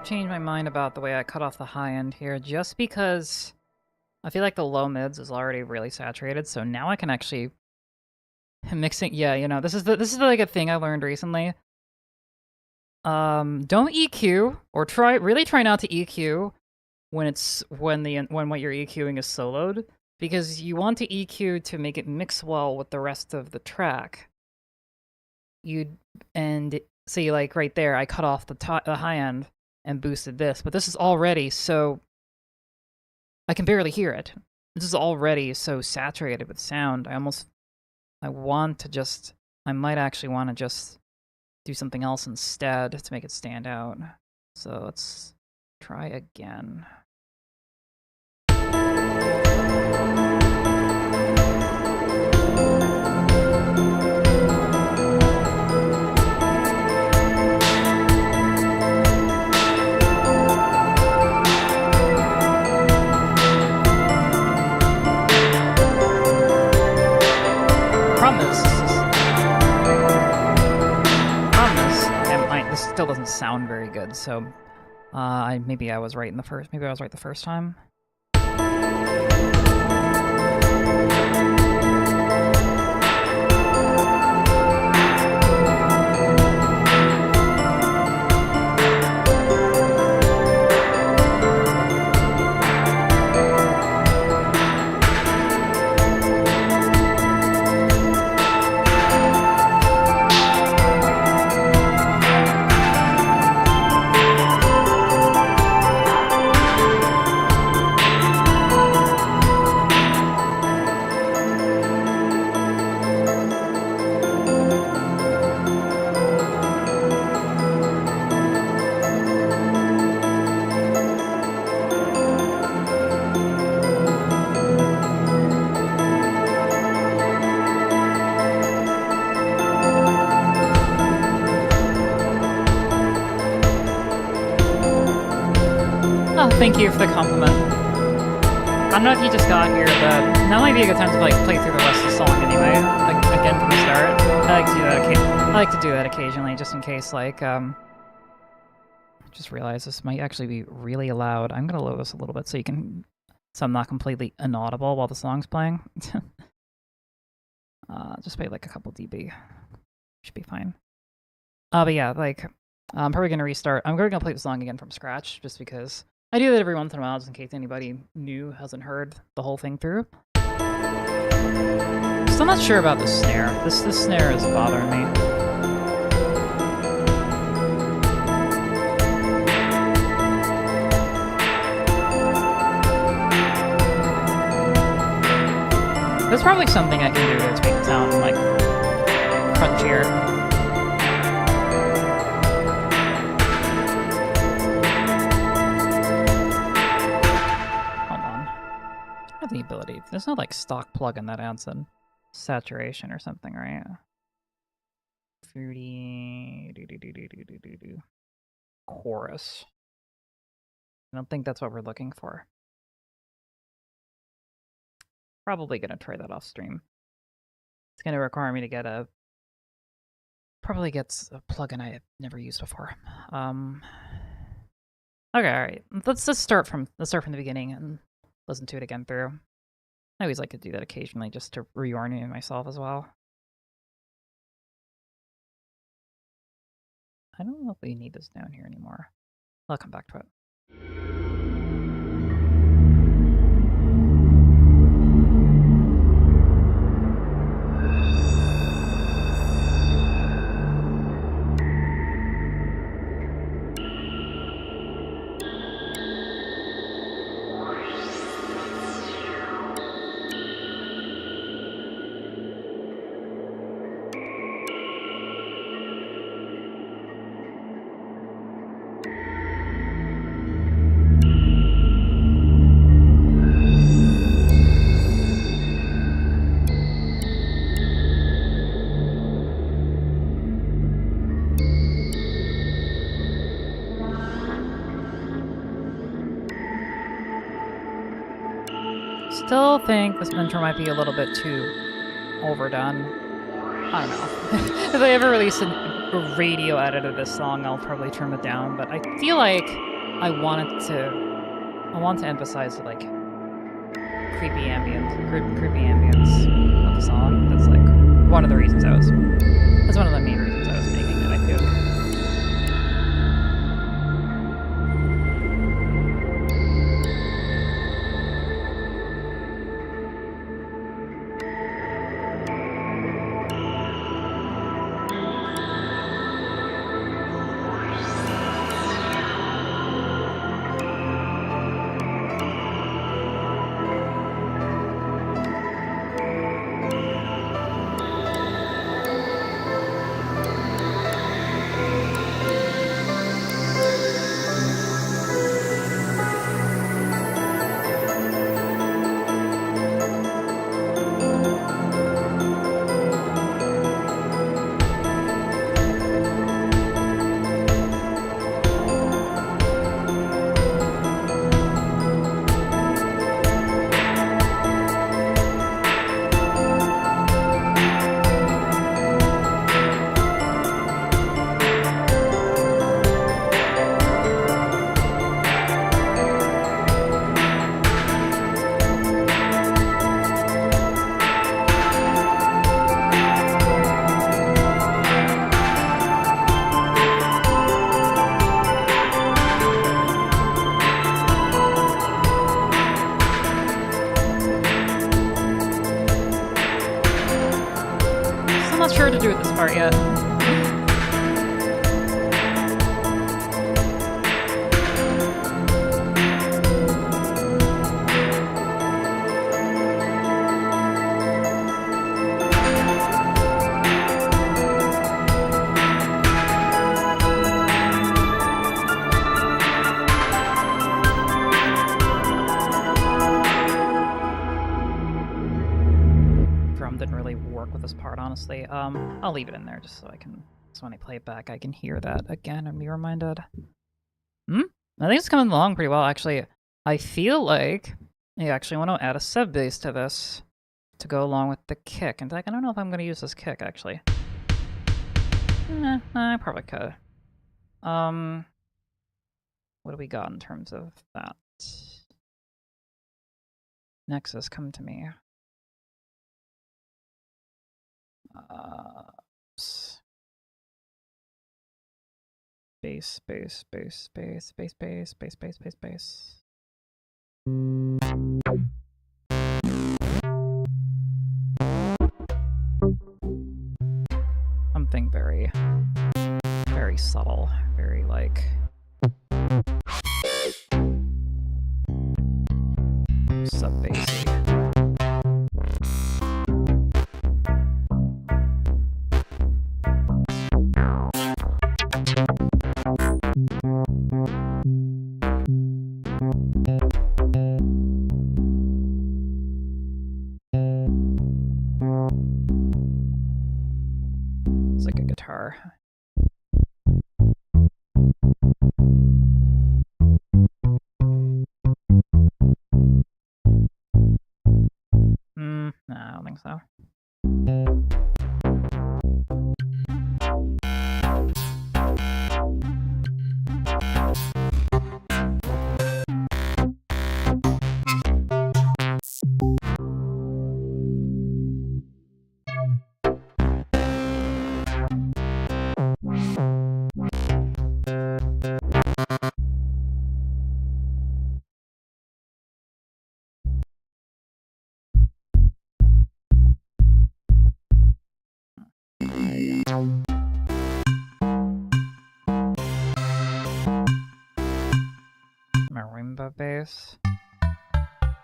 Changed my mind about the way I cut off the high end here, just because I feel like the low mids is already really saturated, so now I can actually mixing. Yeah, you know, this is like a thing I learned recently. Don't EQ, or really try not to EQ when what you're EQing is soloed, because you want to EQ to make it mix well with the rest of the track. And see, like right there, I cut off the high end and boosted this, but this is already so I can barely hear it. This is already so saturated with sound. I might actually want to just do something else instead to make it stand out. So let's try again. This still doesn't sound very good, so maybe I was right the first time. Thank you for the compliment. I don't know if you just got here, but that might be a good time to like play through the rest of the song anyway, like again from the start. I like to do that occasionally, just in case. Like, just realized this might actually be really loud. I'm gonna lower this a little bit so I'm not completely inaudible while the song's playing. Just pay like a couple dB, should be fine. But yeah, like I'm probably gonna restart. I'm gonna play the song again from scratch, just because. I do that every once in a while, just in case anybody new hasn't heard the whole thing through. Still not sure about the snare. This snare is bothering me. There's probably something I can do to make it sound like crunchier. The ability. There's no like stock plugin that adds a saturation or something, right? Fruity chorus. I don't think that's what we're looking for. Probably gonna try that off stream. It's gonna require me to get a plugin I have never used before. Okay, all right. Let's start from the beginning and listen to it again through. I always like to do that occasionally just to reorient myself as well. I don't know if we need this down here anymore. I'll come back to it. Still think this intro might be a little bit too overdone. I don't know. If I ever release a radio edit of this song, I'll probably trim it down, but I feel like I want to emphasize the like creepy ambience of the song. That's like one of the reasons that's one of the main reasons I was making it, I think. through this part yet. Didn't really work with this part, honestly. I'll leave it in there just so when I play it back, I can hear that again and be reminded. I think it's coming along pretty well, actually. I feel like I actually want to add a sub bass to this to go along with the kick. In fact, I don't know if I'm going to use this kick, actually. I probably could. What do we got in terms of that? Nexus, come to me. Bass. Something very, very subtle, very like sub-bassy. It's like a guitar. Nah, I don't think so. Marimba bass?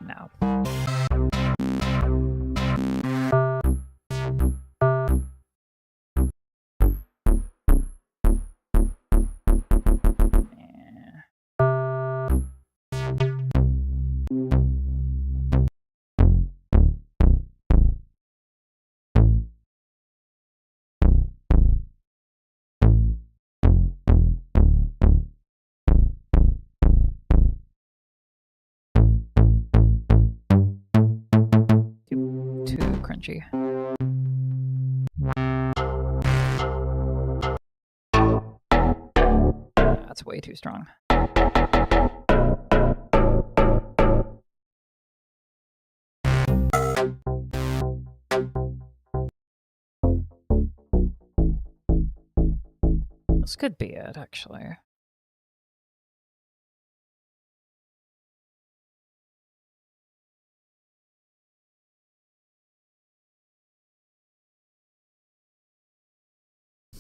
No. Too crunchy. That's way too strong. This could be it, actually.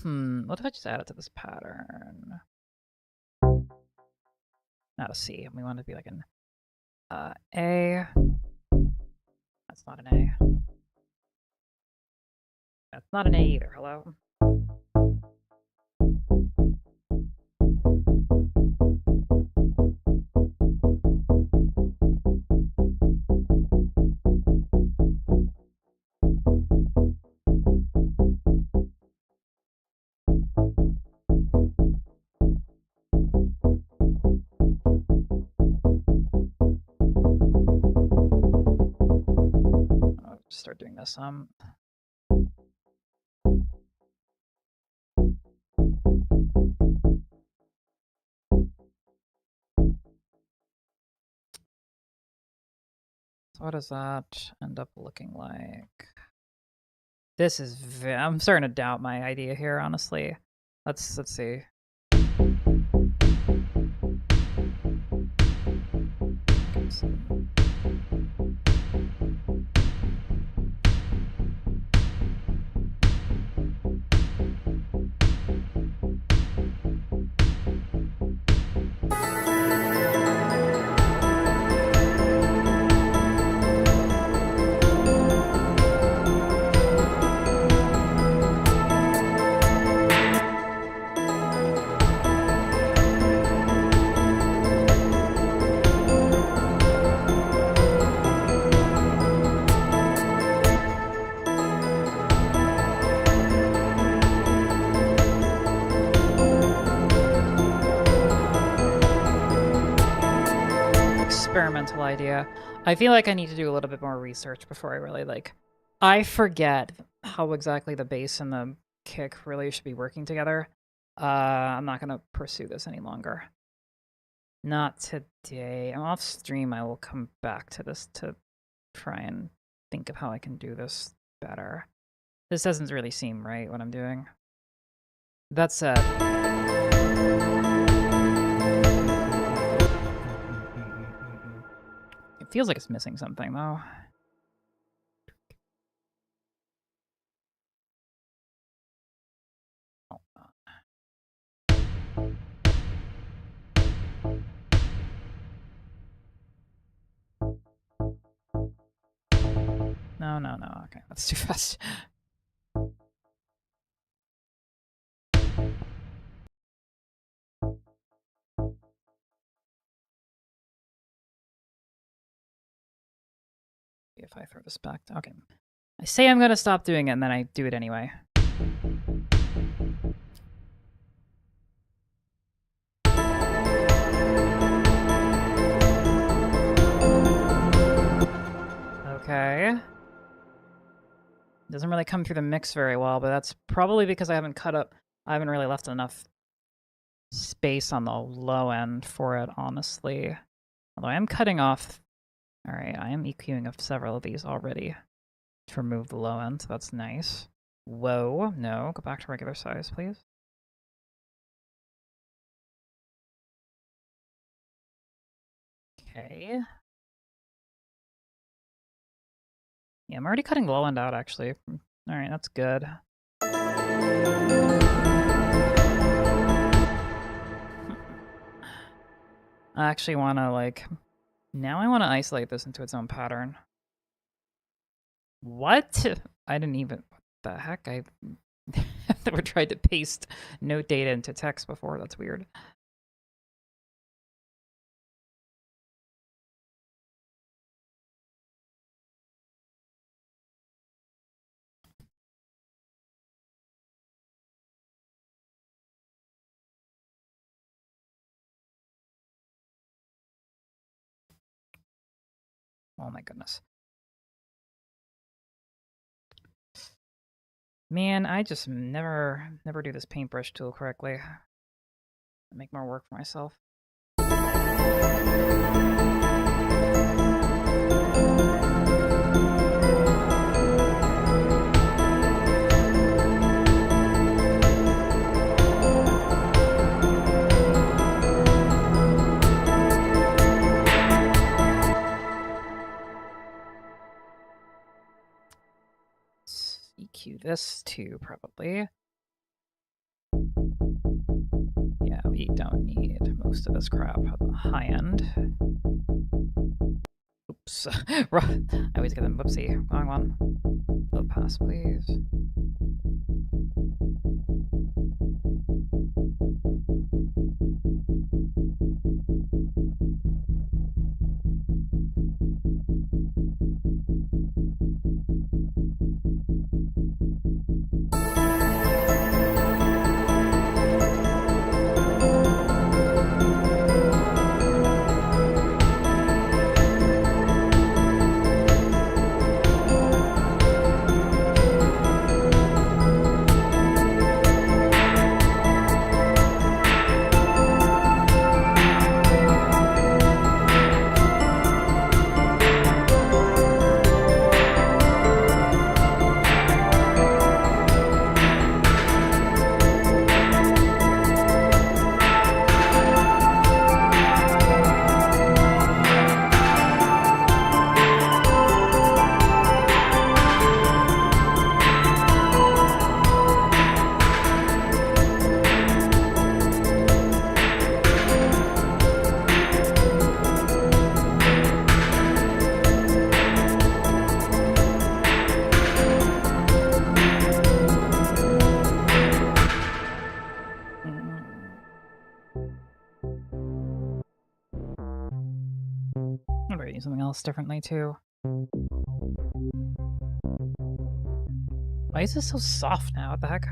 What if I just add it to this pattern? Not a C. We want it to be like an A. That's not an A. That's not an A either. Hello? I'll start doing this. So what does that end up looking like? This is I'm starting to doubt my idea here, honestly. Let's see. useful idea. I feel like I need to do a little bit more research before I really, like... I forget how exactly the bass and the kick really should be working together. I'm not going to pursue this any longer. Not today. I'm off stream. I will come back to this to try and think of how I can do this better. This doesn't really seem right, what I'm doing. That said... It feels like it's missing something, though. No. Okay, that's too fast. If I throw this back, okay. I say I'm gonna stop doing it, and then I do it anyway. Okay. Doesn't really come through the mix very well, but that's probably because I haven't really left enough space on the low end for it, honestly. Although I am cutting off... Alright, I am EQing of several of these already to remove the low end, so that's nice. Whoa, no, go back to regular size, please. Okay. Yeah, I'm already cutting the low end out, actually. Alright, that's good. I actually want to, like... Now I want to isolate this into its own pattern. What? I didn't even... What the heck? I never tried to paste note data into text before. That's weird. Oh my goodness. Man, I just never do this paintbrush tool correctly. I make more work for myself. EQ this too, probably. Yeah, we don't need most of this crap at the high end. Oops. I always get them. Whoopsie. Wrong one. Low pass, please. Something else differently too. Why is this so soft now? What the heck?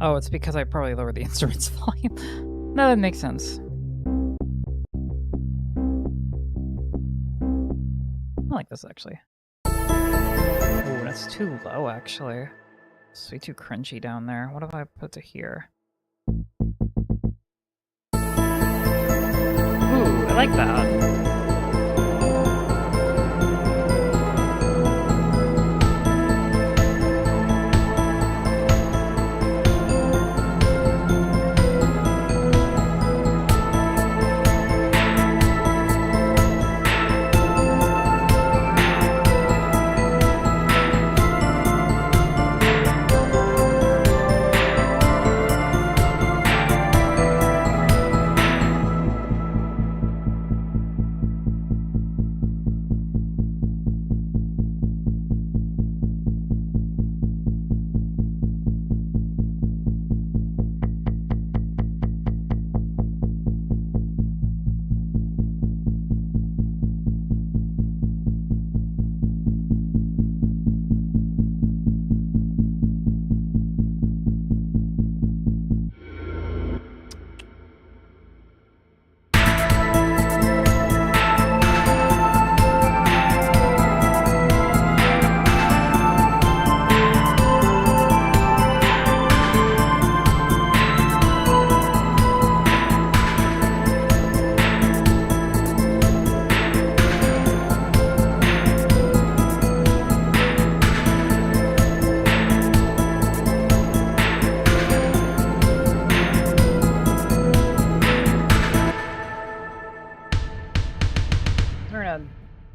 Oh, it's because I probably lowered the instrument's volume. No, that makes sense. like this, actually. Ooh, that's too low, actually. It's way too crunchy down there. What if I put to here? Ooh, I like that.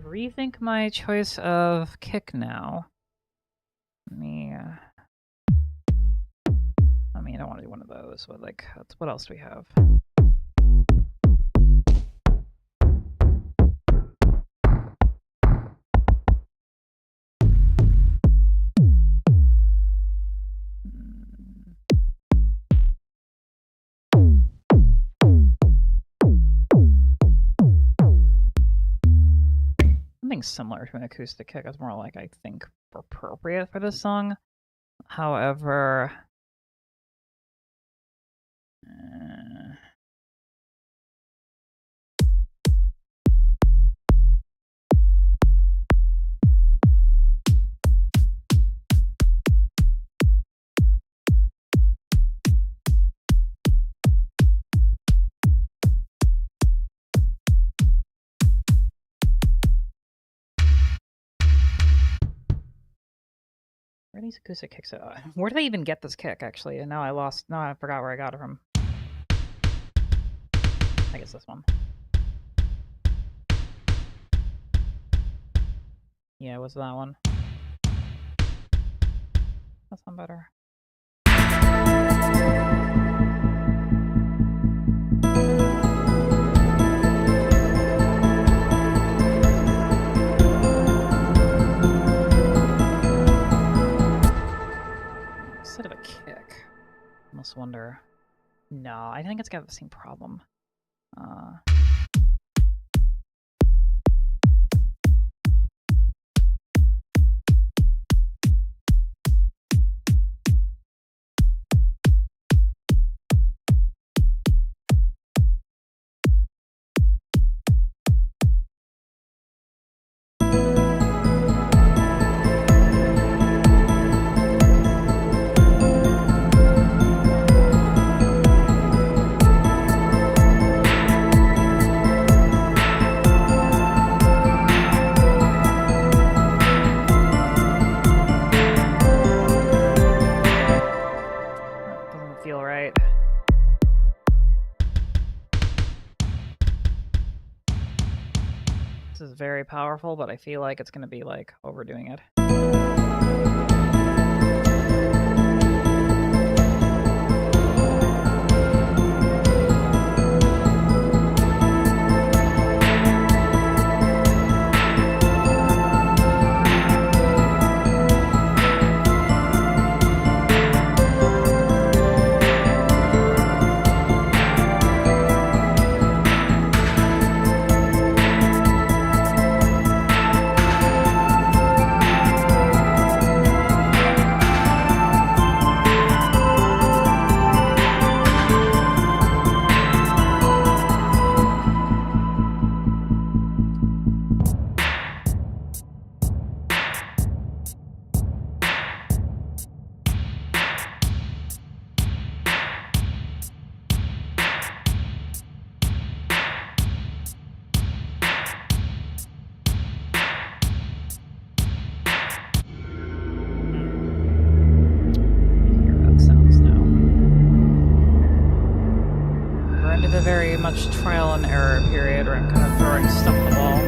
Rethink my choice of kick now. I mean, I don't want to do one of those, but like, what else do we have? Something similar to an acoustic kick is more like, I think, appropriate for this song. However, where are these acoustic kicks at? Where did I even get this kick, actually? And now I forgot where I got it from. I guess this one. Yeah, it was that one. That's one better. Instead of a kick, I almost wonder. No, I think it's got the same problem. This is very powerful, but I feel like it's going to be like overdoing it. much trial and error period where I'm kind of throwing stuff at the wall.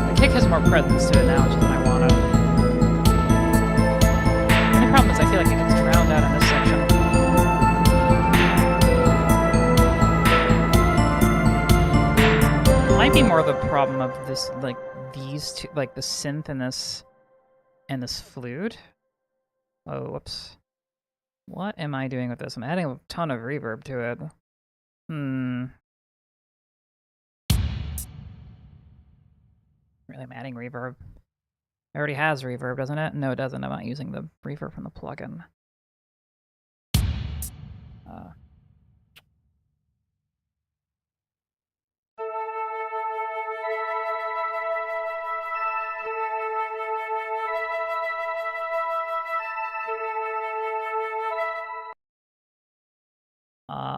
The kick has more presence to it now, which is what I wanted. The only problem is I feel like it gets drowned out in this section. Might be more the problem of this, like, these two, like the synth and this flute. Oh, whoops. What am I doing with this? I'm adding a ton of reverb to it. Really, I'm adding reverb. It already has reverb, doesn't it? No, it doesn't. I'm not using the reverb from the plugin.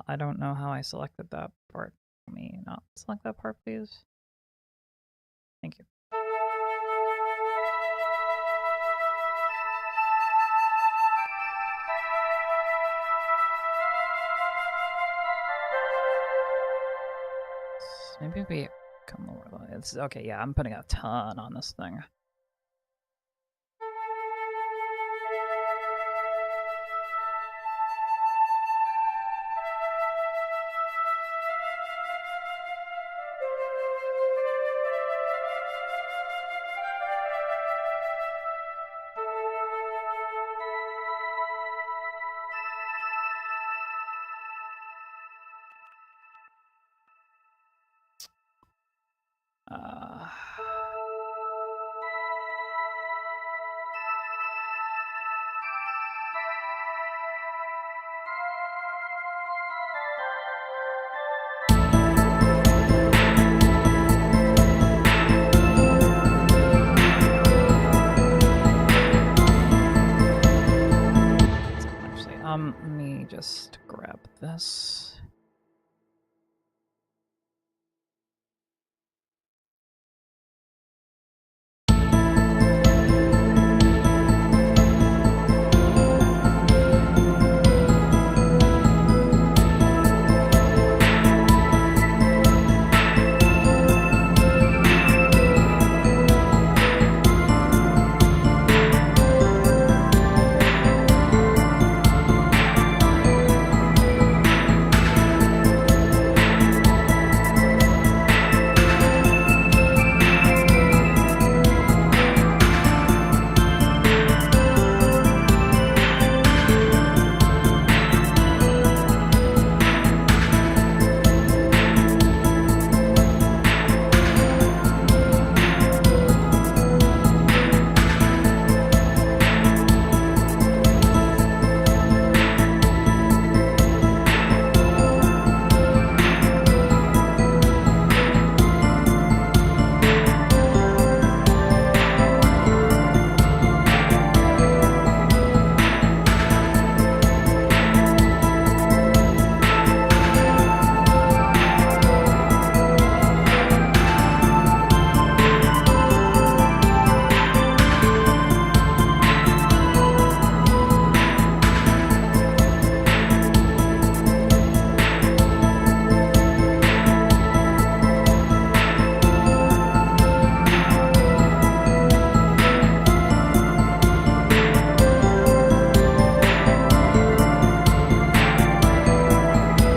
I don't know how I selected that part. Let me not select that part, please. Thank you. Maybe we come lower. It's okay. Yeah, I'm putting a ton on this thing. Let me just grab this.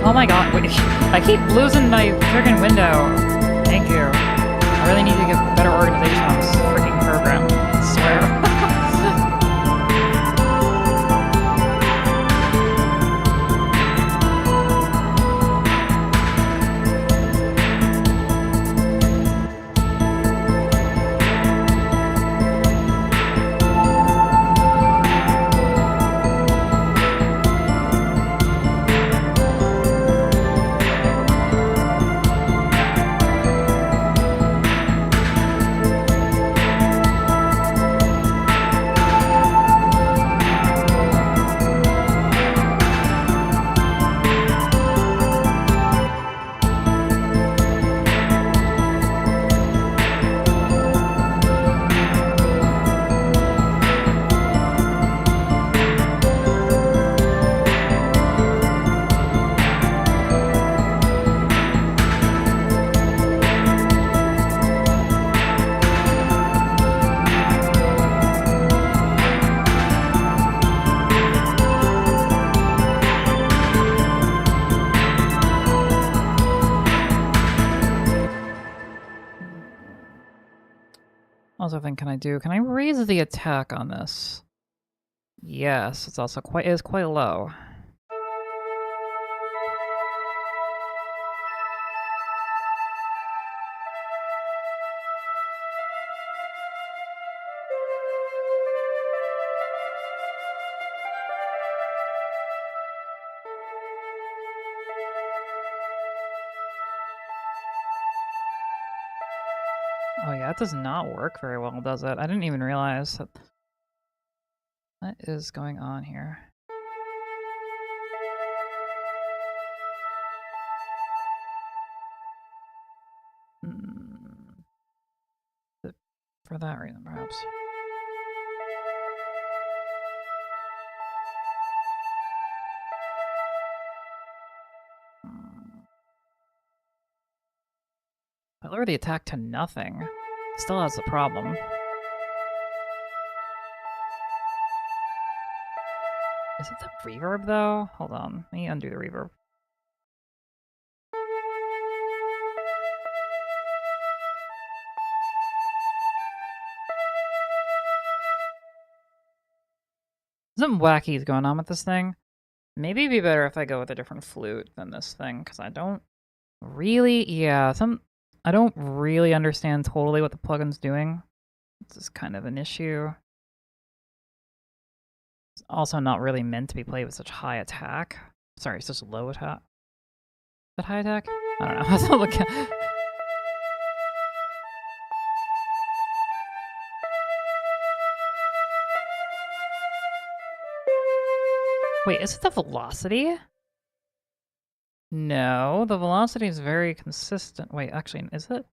Oh my god, wait, I keep losing my friggin' window. Thank you. I really need to get better organization on this freaking program, I swear. other thing can I do? Can I raise the attack on this? Yes, it's also quite low. Oh yeah, it does not work very well, does it? I didn't even realize that. What is going on here? Hmm. For that reason, perhaps. I lower the attack to nothing. Still has the problem. Is it the reverb, though? Hold on. Let me undo the reverb. Something wacky is going on with this thing. Maybe it'd be better if I go with a different flute than this thing, because I don't really... Yeah, I don't really understand totally what the plugin's doing. This is kind of an issue. It's also not really meant to be played with such high attack. Sorry, such low attack. Is that high attack? I don't know. I was looking. Wait, is it the velocity? No, the velocity is very consistent. Wait, actually, is it?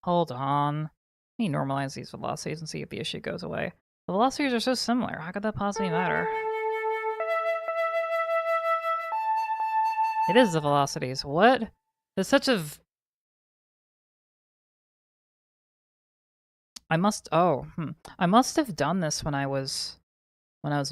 Hold on. Let me normalize these velocities and see if the issue goes away. The velocities are so similar. How could that possibly matter? It is the velocities. What? There's such a... I must have done this when I was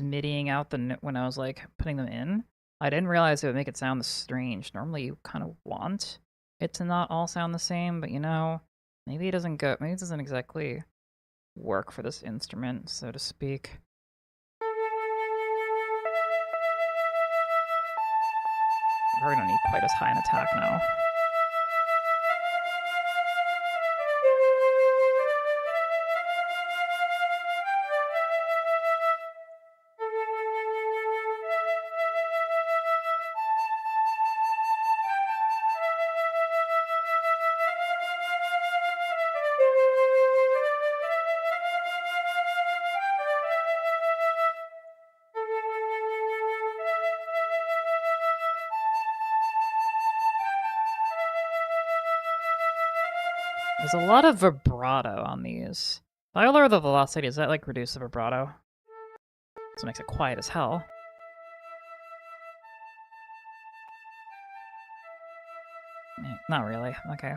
middying out when I was like putting them in. I didn't realize it would make it sound this strange. Normally you kind of want it to not all sound the same, but you know, maybe it doesn't exactly work for this instrument, so to speak. I probably don't need quite as high an attack now. There's a lot of vibrato on these. If I lower the velocity, does that like reduce the vibrato? So it makes it quiet as hell. Not really. Okay.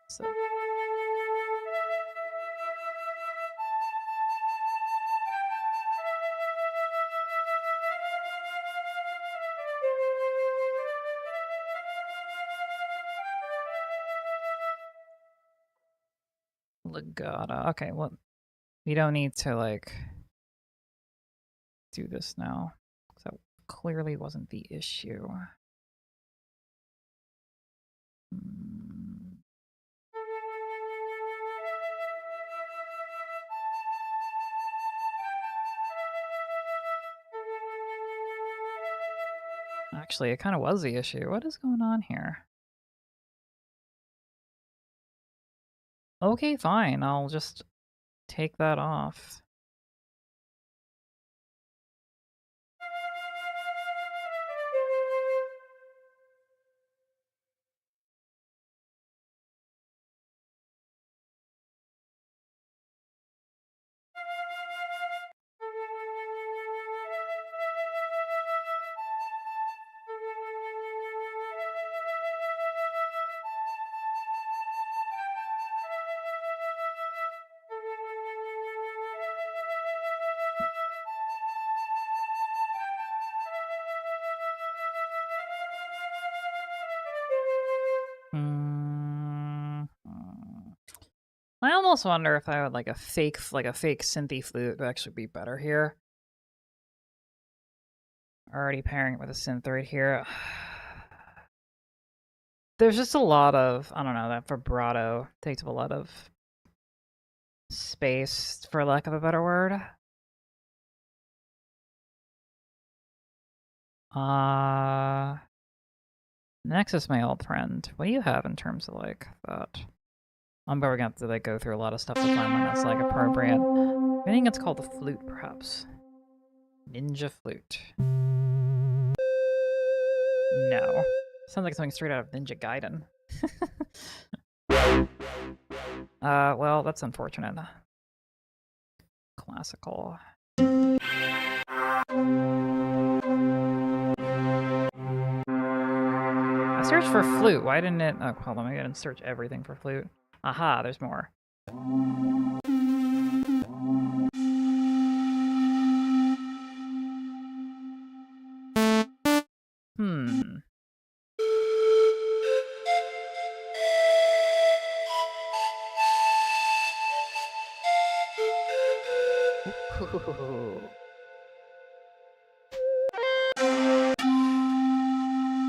So. Legato. Okay, well, we don't need to, like, do this now. That clearly wasn't the issue. Actually, it kind of was the issue. What is going on here? Okay, fine. I'll just take that off. I almost wonder if I would like a fake synthy flute would actually be better here. Already pairing it with a synth right here. There's just a lot of, I don't know, that vibrato takes up a lot of space, for lack of a better word. Next is my old friend. What do you have in terms of like that? I'm probably gonna have to like go through a lot of stuff to find one that's like appropriate. I think it's called the flute, perhaps. Ninja flute. No. Sounds like something straight out of Ninja Gaiden. Well, that's unfortunate. Classical. I searched for flute. Why didn't it? Oh, hold on. Maybe I didn't search everything for flute. Aha, there's more.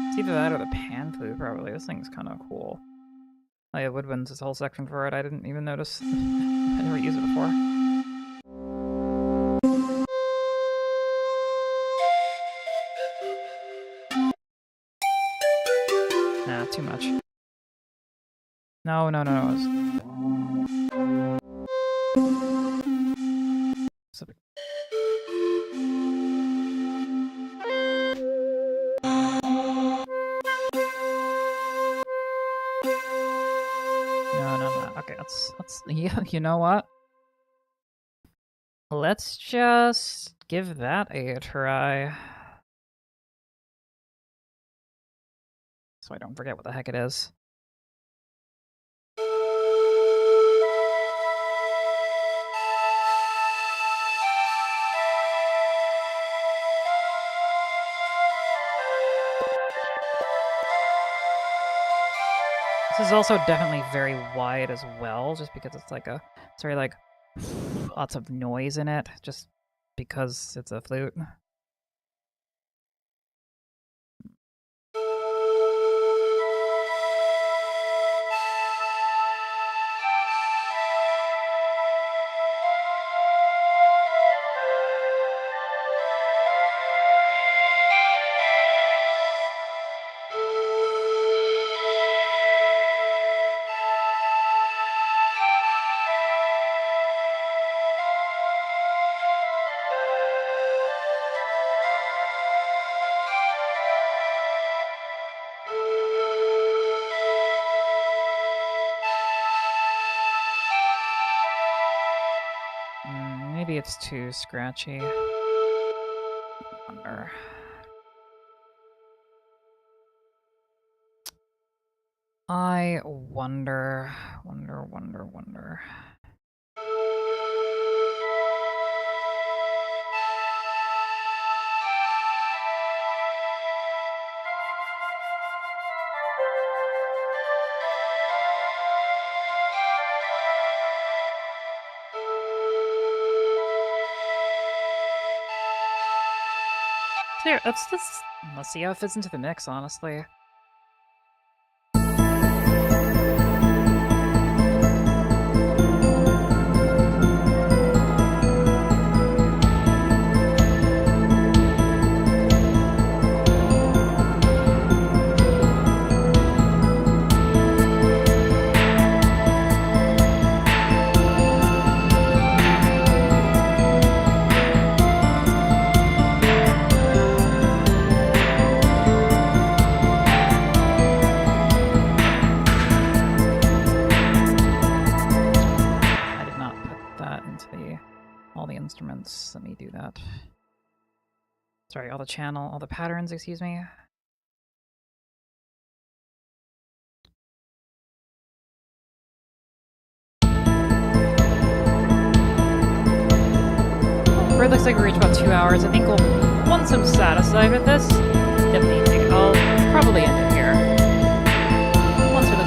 It's either that or the pan flute, probably. This thing's kind of cool. Oh yeah, woodwinds, this whole section for it. I didn't even notice. I never used it before. Nah, too much. No. No. Okay, let's yeah, you know what? Let's just give that a try. So I don't forget what the heck it is. This is also definitely very wide as well, just because it's like it's very like lots of noise in it, just because it's a flute. Maybe it's too scratchy. I wonder. Here, let's see how it fits into the mix, honestly. Let me do that. Sorry, all the patterns, excuse me. It looks like we reached about 2 hours. I think once I'm satisfied with this, I'll probably end it here. Once we're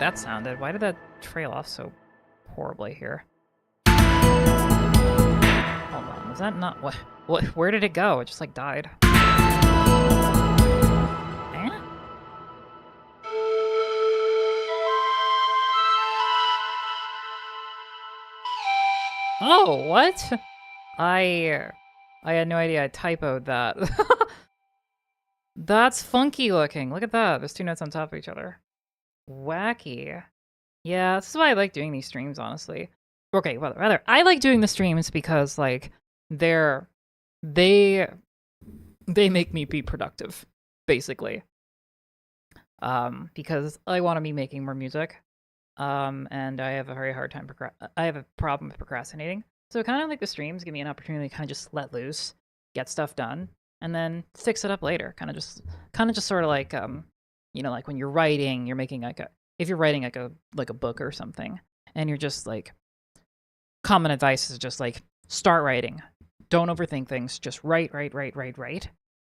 that sounded. Why did that trail off so horribly here? Hold on, was that not what? Where did it go? It just like died. Eh? Oh, what? I had no idea I typoed that. That's funky looking. Look at that. There's two notes on top of each other. Wacky. Yeah, this is why I like doing these streams, honestly. Okay, well, rather, I like doing the streams because, like, they make me be productive, basically. Because I want to be making more music. And I have a very hard time I have a problem with procrastinating. So kind of like the streams give me an opportunity to kind of just let loose, get stuff done, and then fix it up later. Kind of just sort of like like when you're writing, you're making if you're writing like a book or something, and you're just like, common advice is just like start writing. Don't overthink things. Just write.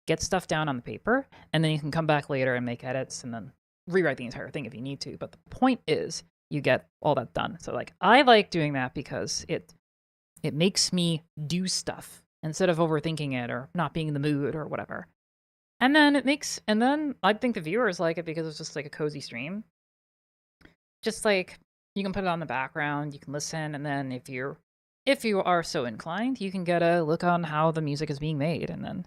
Get stuff down on the paper, and then you can come back later and make edits and then rewrite the entire thing if you need to. But the point is you get all that done. So like I like doing that because it makes me do stuff instead of overthinking it or not being in the mood or whatever. And then I think the viewers like it because it's just like a cozy stream. Just like you can put it on the background, you can listen, and then if you are so inclined, you can get a look on how the music is being made, and then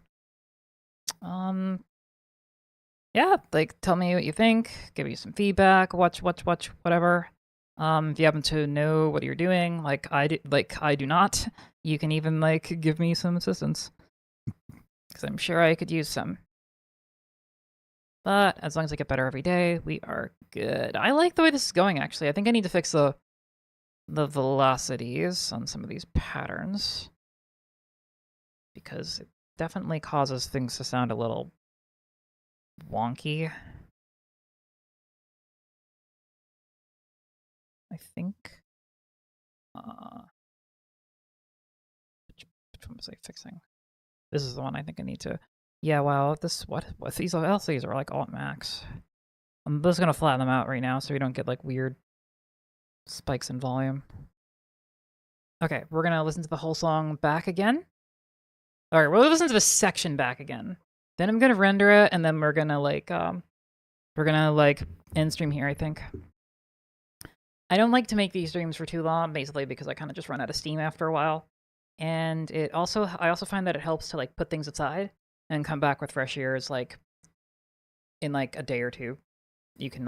yeah, like tell me what you think, give you some feedback, watch whatever. If you happen to know what you're doing, like I do not, you can even like give me some assistance, because I'm sure I could use some. But as long as I get better every day, we are good. I like the way this is going, actually. I think I need to fix the velocities on some of these patterns, because it definitely causes things to sound a little wonky. I think. Which one was I fixing? This is the one I think I need to. Yeah, wow. What these LCDs are like all at max. I'm just gonna flatten them out right now so we don't get like weird spikes in volume. Okay, we're gonna listen to the whole song back again. All right, we'll listen to the section back again. Then I'm gonna render it, and then we're gonna end stream here, I think. I don't like to make these streams for too long, basically because I kind of just run out of steam after a while. And I also find that it helps to like put things aside and come back with fresh ears, like in like a day or two. You can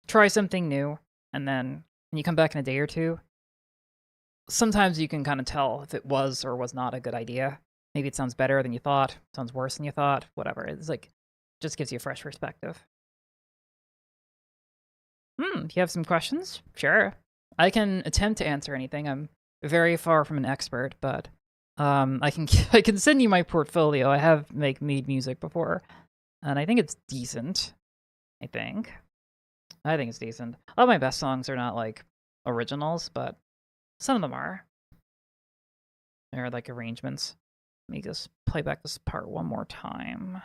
try something new, and then when you come back in a day or two, sometimes you can kind of tell if it was or was not a good idea. Maybe it sounds better than you thought, sounds worse than you thought, whatever. It's like, just gives you a fresh perspective. If you have some questions, sure. I can attempt to answer anything. I'm very far from an expert, but I can send you my portfolio. I have made music before, and I think it's decent. I think it's decent. All my best songs are not like originals, but some of them are. They're like arrangements. Let me just play back this part one more time.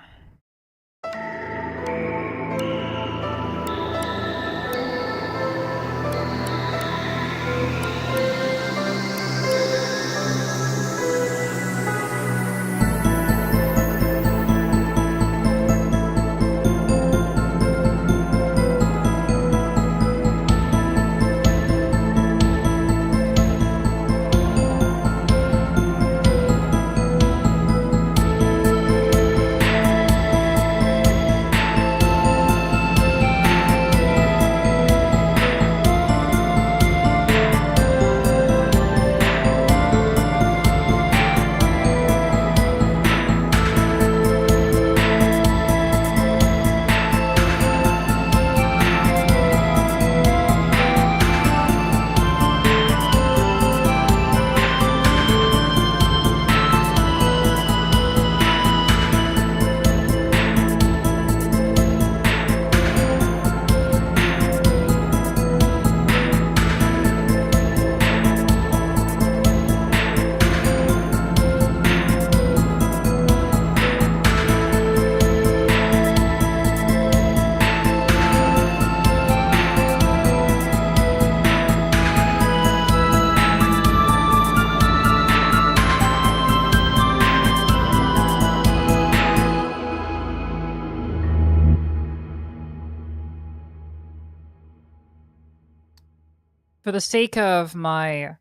for the sake of my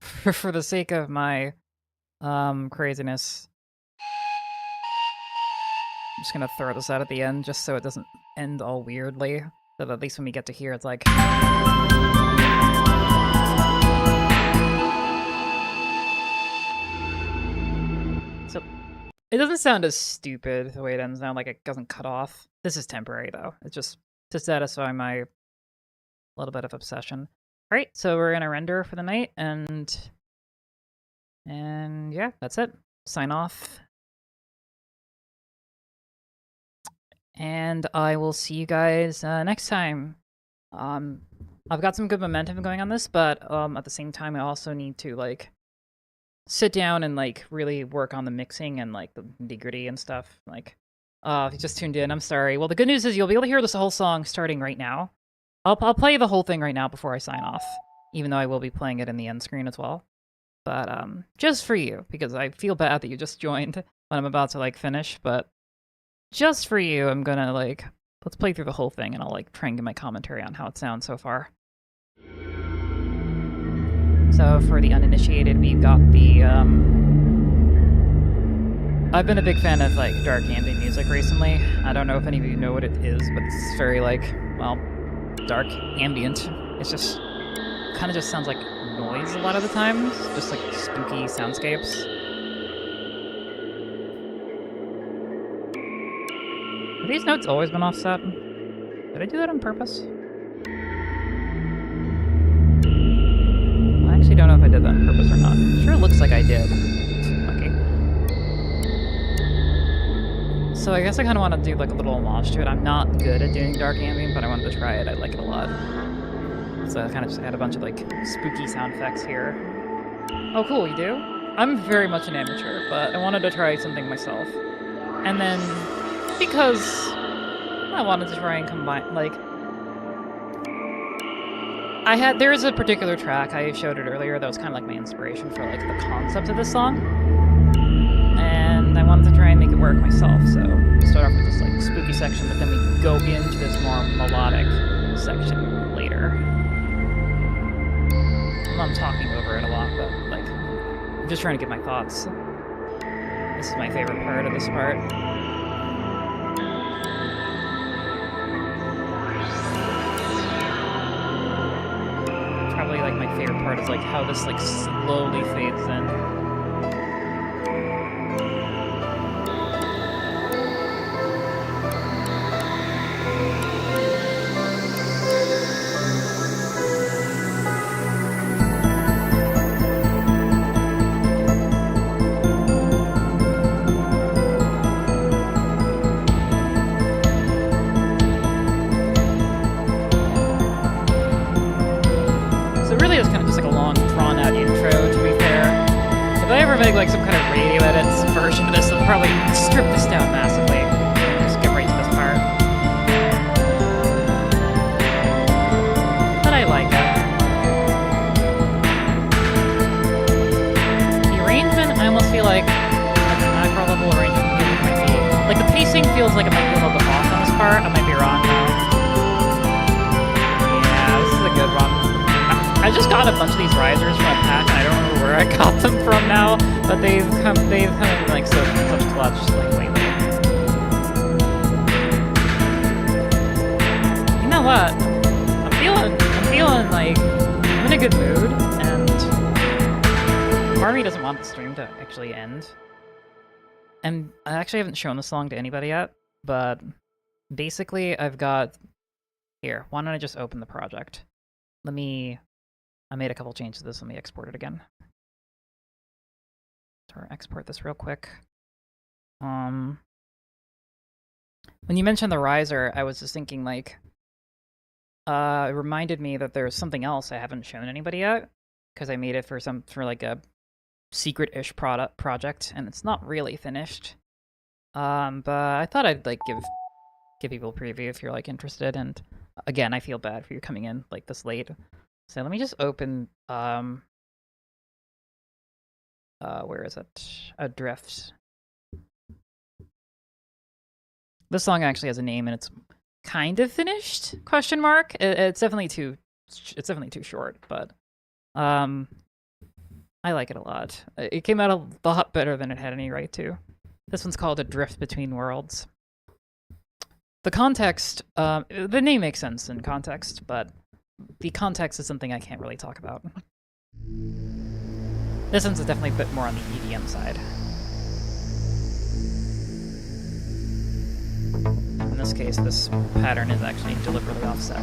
for the sake of my craziness, I'm just gonna throw this out at the end just so it doesn't end all weirdly. So that at least when we get to here, it's like. So it doesn't sound as stupid the way it ends now, like it doesn't cut off. This is temporary though. It's just to satisfy my little bit of obsession. All right, so we're gonna render for the night, and yeah, that's it. Sign off. And I will see you guys next time. I've got some good momentum going on this, but at the same time, I also need to like sit down and like really work on the mixing and like the nitty-gritty and stuff. Like, if you just tuned in, I'm sorry. Well, the good news is you'll be able to hear this whole song starting right now. I'll play the whole thing right now before I sign off, even though I will be playing it in the end screen as well. But just for you, because I feel bad that you just joined when I'm about to like finish, but just for you, I'm gonna like, let's play through the whole thing and I'll like try and give my commentary on how it sounds so far. So for the uninitiated, we've got the, I've been a big fan of like dark ambient music recently. I don't know if any of you know what it is, but it's very like, well, dark ambient. It's just, kind of just sounds like noise a lot of the times, just like spooky soundscapes. Have these notes always been offset? Did I do that on purpose? I actually don't know if I did that on purpose or not. It sure looks like I did. Okay. So I guess I kind of want to do like a little homage to it. I'm not good at doing dark ambient, but I wanted to try it. I like it a lot. So I kind of just had a bunch of like spooky sound effects here. Oh cool, you do? I'm very much an amateur, but I wanted to try something myself. And then, because I wanted to try and combine, like, there is a particular track, I showed it earlier, that was kind of like my inspiration for like the concept of this song. And I wanted to try and make it work myself, so start off with this like spooky section, but then we go into this more melodic section later. I'm talking over it a lot, but like, I'm just trying to get my thoughts. This is my favorite part of this part. Probably like my favorite part is like how this like slowly fades in. Like some kind of radio edits version of this, I'll probably strip this down massively and just get right to this part. But I like it. The arrangement, I almost feel like the macro level arrangement might be, like the pacing feels like it might be a little bit off on this part. I might be wrong though. Yeah, this is a good one. I just got a bunch of these risers from a pack, and I don't remember where I got them from now, but they've come in like such clutch like lately. You know what? I'm feeling like I'm in a good mood, and part of me doesn't want the stream to actually end. And I actually haven't shown this song to anybody yet, but basically I've got here. Why don't I just open the project? I made a couple changes to this. Let me export it again. So export this real quick. When you mentioned the riser, I was just thinking like, it reminded me that there's something else I haven't shown anybody yet, because I made it for like a secret-ish project, and it's not really finished. But I thought I'd like give people a preview if you're like interested. And again, I feel bad for you coming in like this late. So let me just open, where is it? Adrift. This song actually has a name and it's kind of finished, question mark. It's definitely too it's definitely too short, but I like it a lot. It came out a lot better than it had any right to. This one's called A Drift Between Worlds. The context, the name makes sense in context, but the context is something I can't really talk about. This one's definitely a bit more on the EDM side. In this case, this pattern is actually deliberately offset.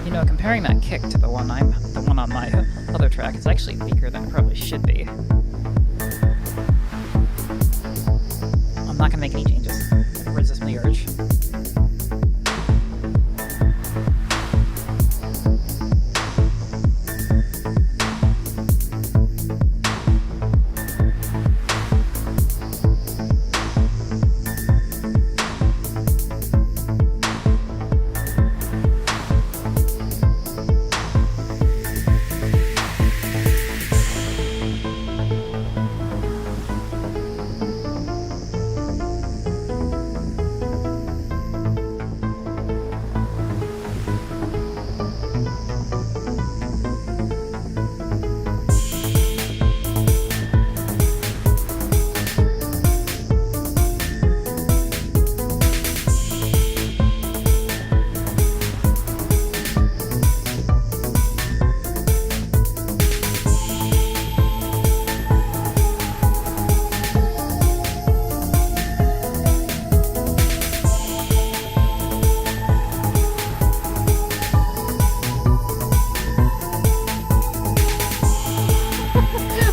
You know, comparing that kick to the one on my other track, it's actually weaker than it probably should be. I'm not gonna make any changes. Resist the urge.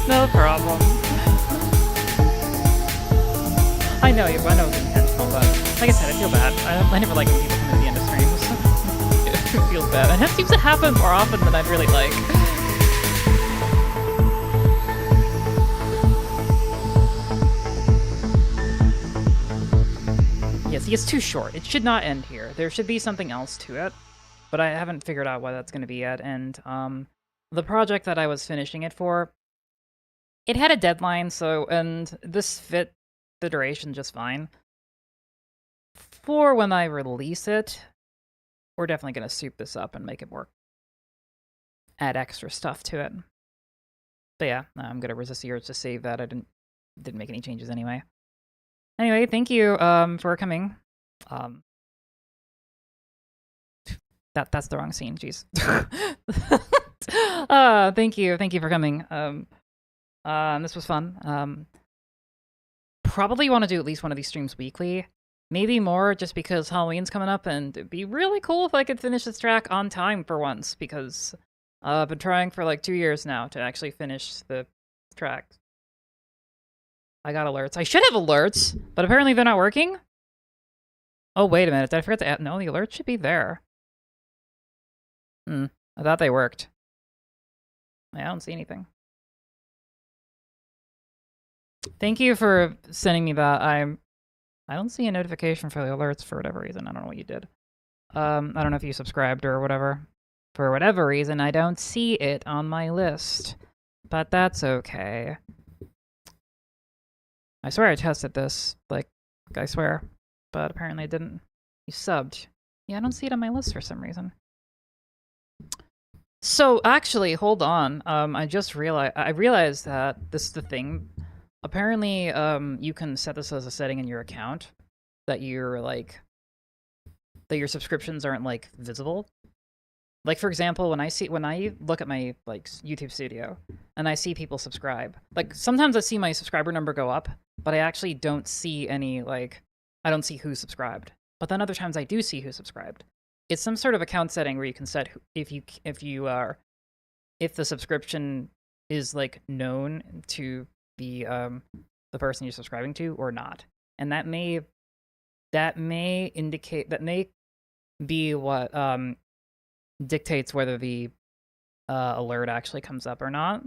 No problem. I know it's intentional, but like I said, I feel bad. I never like when people come into the end of streams. It feels bad. And it seems to happen more often than I'd really like. Yeah, see, it's too short. It should not end here. There should be something else to it, but I haven't figured out what that's going to be yet. And the project that I was finishing it for, it had a deadline, and this fit the duration just fine. For when I release it, we're definitely going to soup this up and make it work. Add extra stuff to it. But yeah, I'm going to resist the urge to save that. I didn't make any changes anyway. Anyway, thank you for coming. That's the wrong scene, jeez. Thank you for coming. This was fun. Probably want to do at least one of these streams weekly. Maybe more, just because Halloween's coming up, and it'd be really cool if I could finish this track on time for once, because I've been trying for like 2 years now to actually finish the track. I got alerts. I should have alerts, but apparently they're not working? Oh, wait a minute. Did I forget to add? No, the alerts should be there. I thought they worked. I don't see anything. Thank you for sending me that. I don't see a notification for the alerts for whatever reason. I don't know what you did. I don't know if you subscribed or whatever. For whatever reason, I don't see it on my list. But that's okay. I swear I tested this. Like, I swear. But apparently I didn't. You subbed. Yeah, I don't see it on my list for some reason. So, actually, hold on. I realized that this is the thing. Apparently, you can set this as a setting in your account that your subscriptions aren't like visible. Like, for example, when I look at my like YouTube Studio and I see people subscribe, like sometimes I see my subscriber number go up, but I actually don't see any I don't see who subscribed. But then other times I do see who subscribed. It's some sort of account setting where you can set if the subscription is like known to the person you're subscribing to or not, and that may be what dictates whether the alert actually comes up or not.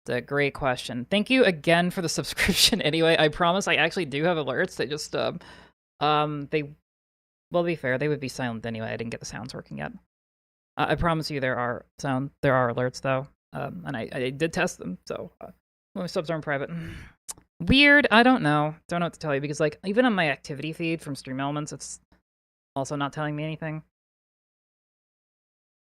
It's a great question. Thank you again for the subscription. Anyway, I promise I actually do have alerts. They just well, to be fair, they would be silent anyway. I didn't get the sounds working yet. I promise you there are alerts though, and I did test them. So my subs aren't private. Weird. I don't know. Don't know what to tell you because like even on my activity feed from Stream Elements, it's also not telling me anything.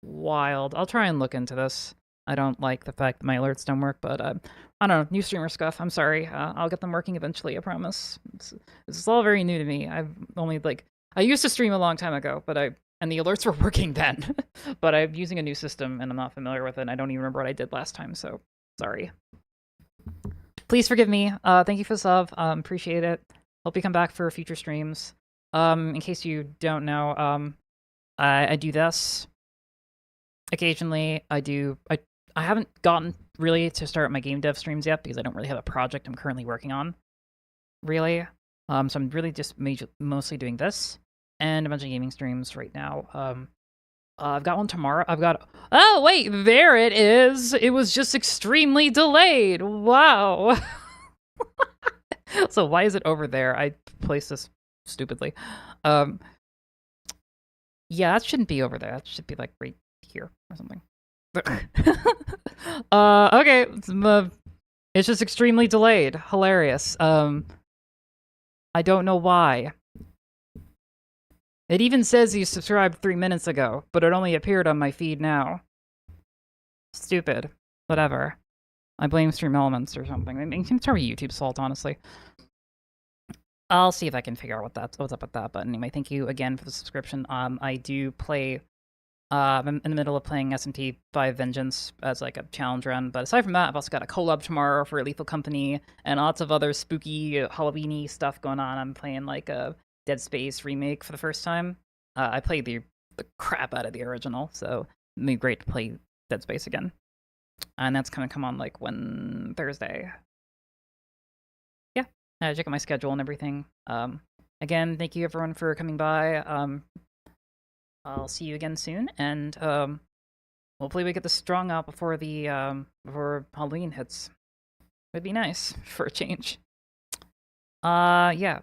Wild. I'll try and look into this. I don't like the fact that my alerts don't work, but I don't know. New streamer scuff. I'm sorry. I'll get them working eventually. I promise. This is all very new to me. I've only like I used to stream a long time ago, but and the alerts were working then. But I'm using a new system and I'm not familiar with it. And I don't even remember what I did last time. So sorry. Please forgive me. Thank you for the sub. Appreciate it. Hope you come back for future streams. In case you don't know, I do this. Occasionally, I haven't gotten really to start my game dev streams yet because I don't really have a project I'm currently working on. Really. So I'm really just mostly doing this and a bunch of gaming streams right now. I've got one tomorrow. Oh, wait, there it is. It was just extremely delayed. Wow. So why is it over there? I placed this stupidly. Yeah, that shouldn't be over there. That should be like right here or something. Okay. It's just extremely delayed. Hilarious. I don't know why. It even says you subscribed 3 minutes ago, but it only appeared on my feed now. Stupid. Whatever. I blame Stream Elements or something. I mean, it's probably YouTube's fault, honestly. I'll see if I can figure out what's up with that. But anyway, thank you again for the subscription. I do play. I'm in the middle of playing SMT 5 Vengeance as like a challenge run. But aside from that, I've also got a collab tomorrow for Lethal Company and lots of other spooky Halloween-y stuff going on. I'm playing like a Dead Space remake for the first time. I played the crap out of the original, so it'd be great to play Dead Space again. And that's gonna come on like Thursday. Yeah, check out my schedule and everything. Again, thank you everyone for coming by. I'll see you again soon, and hopefully we get this strung out before before Halloween hits. Would be nice for a change. Yeah.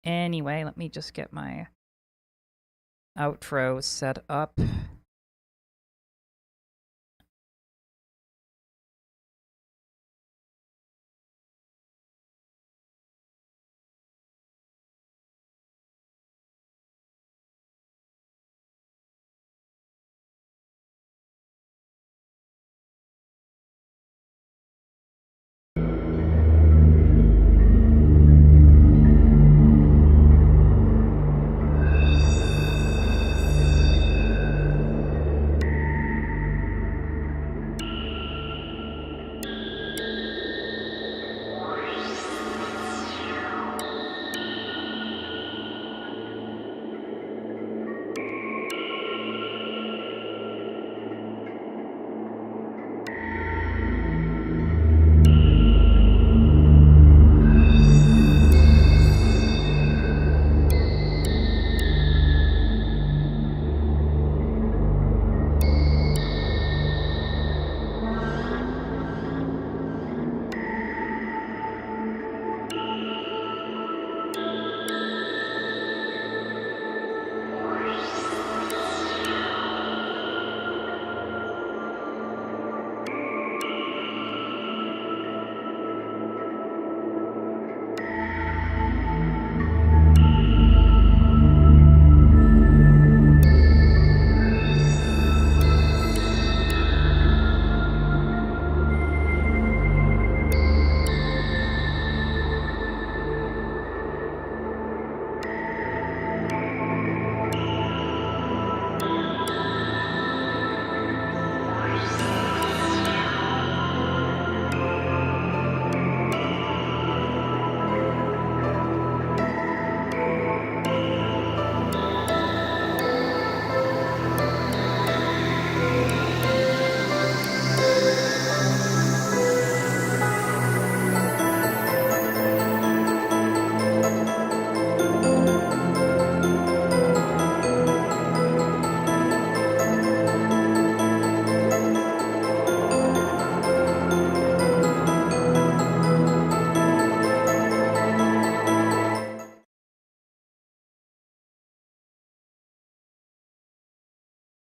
Anyway, let me just get my outro set up.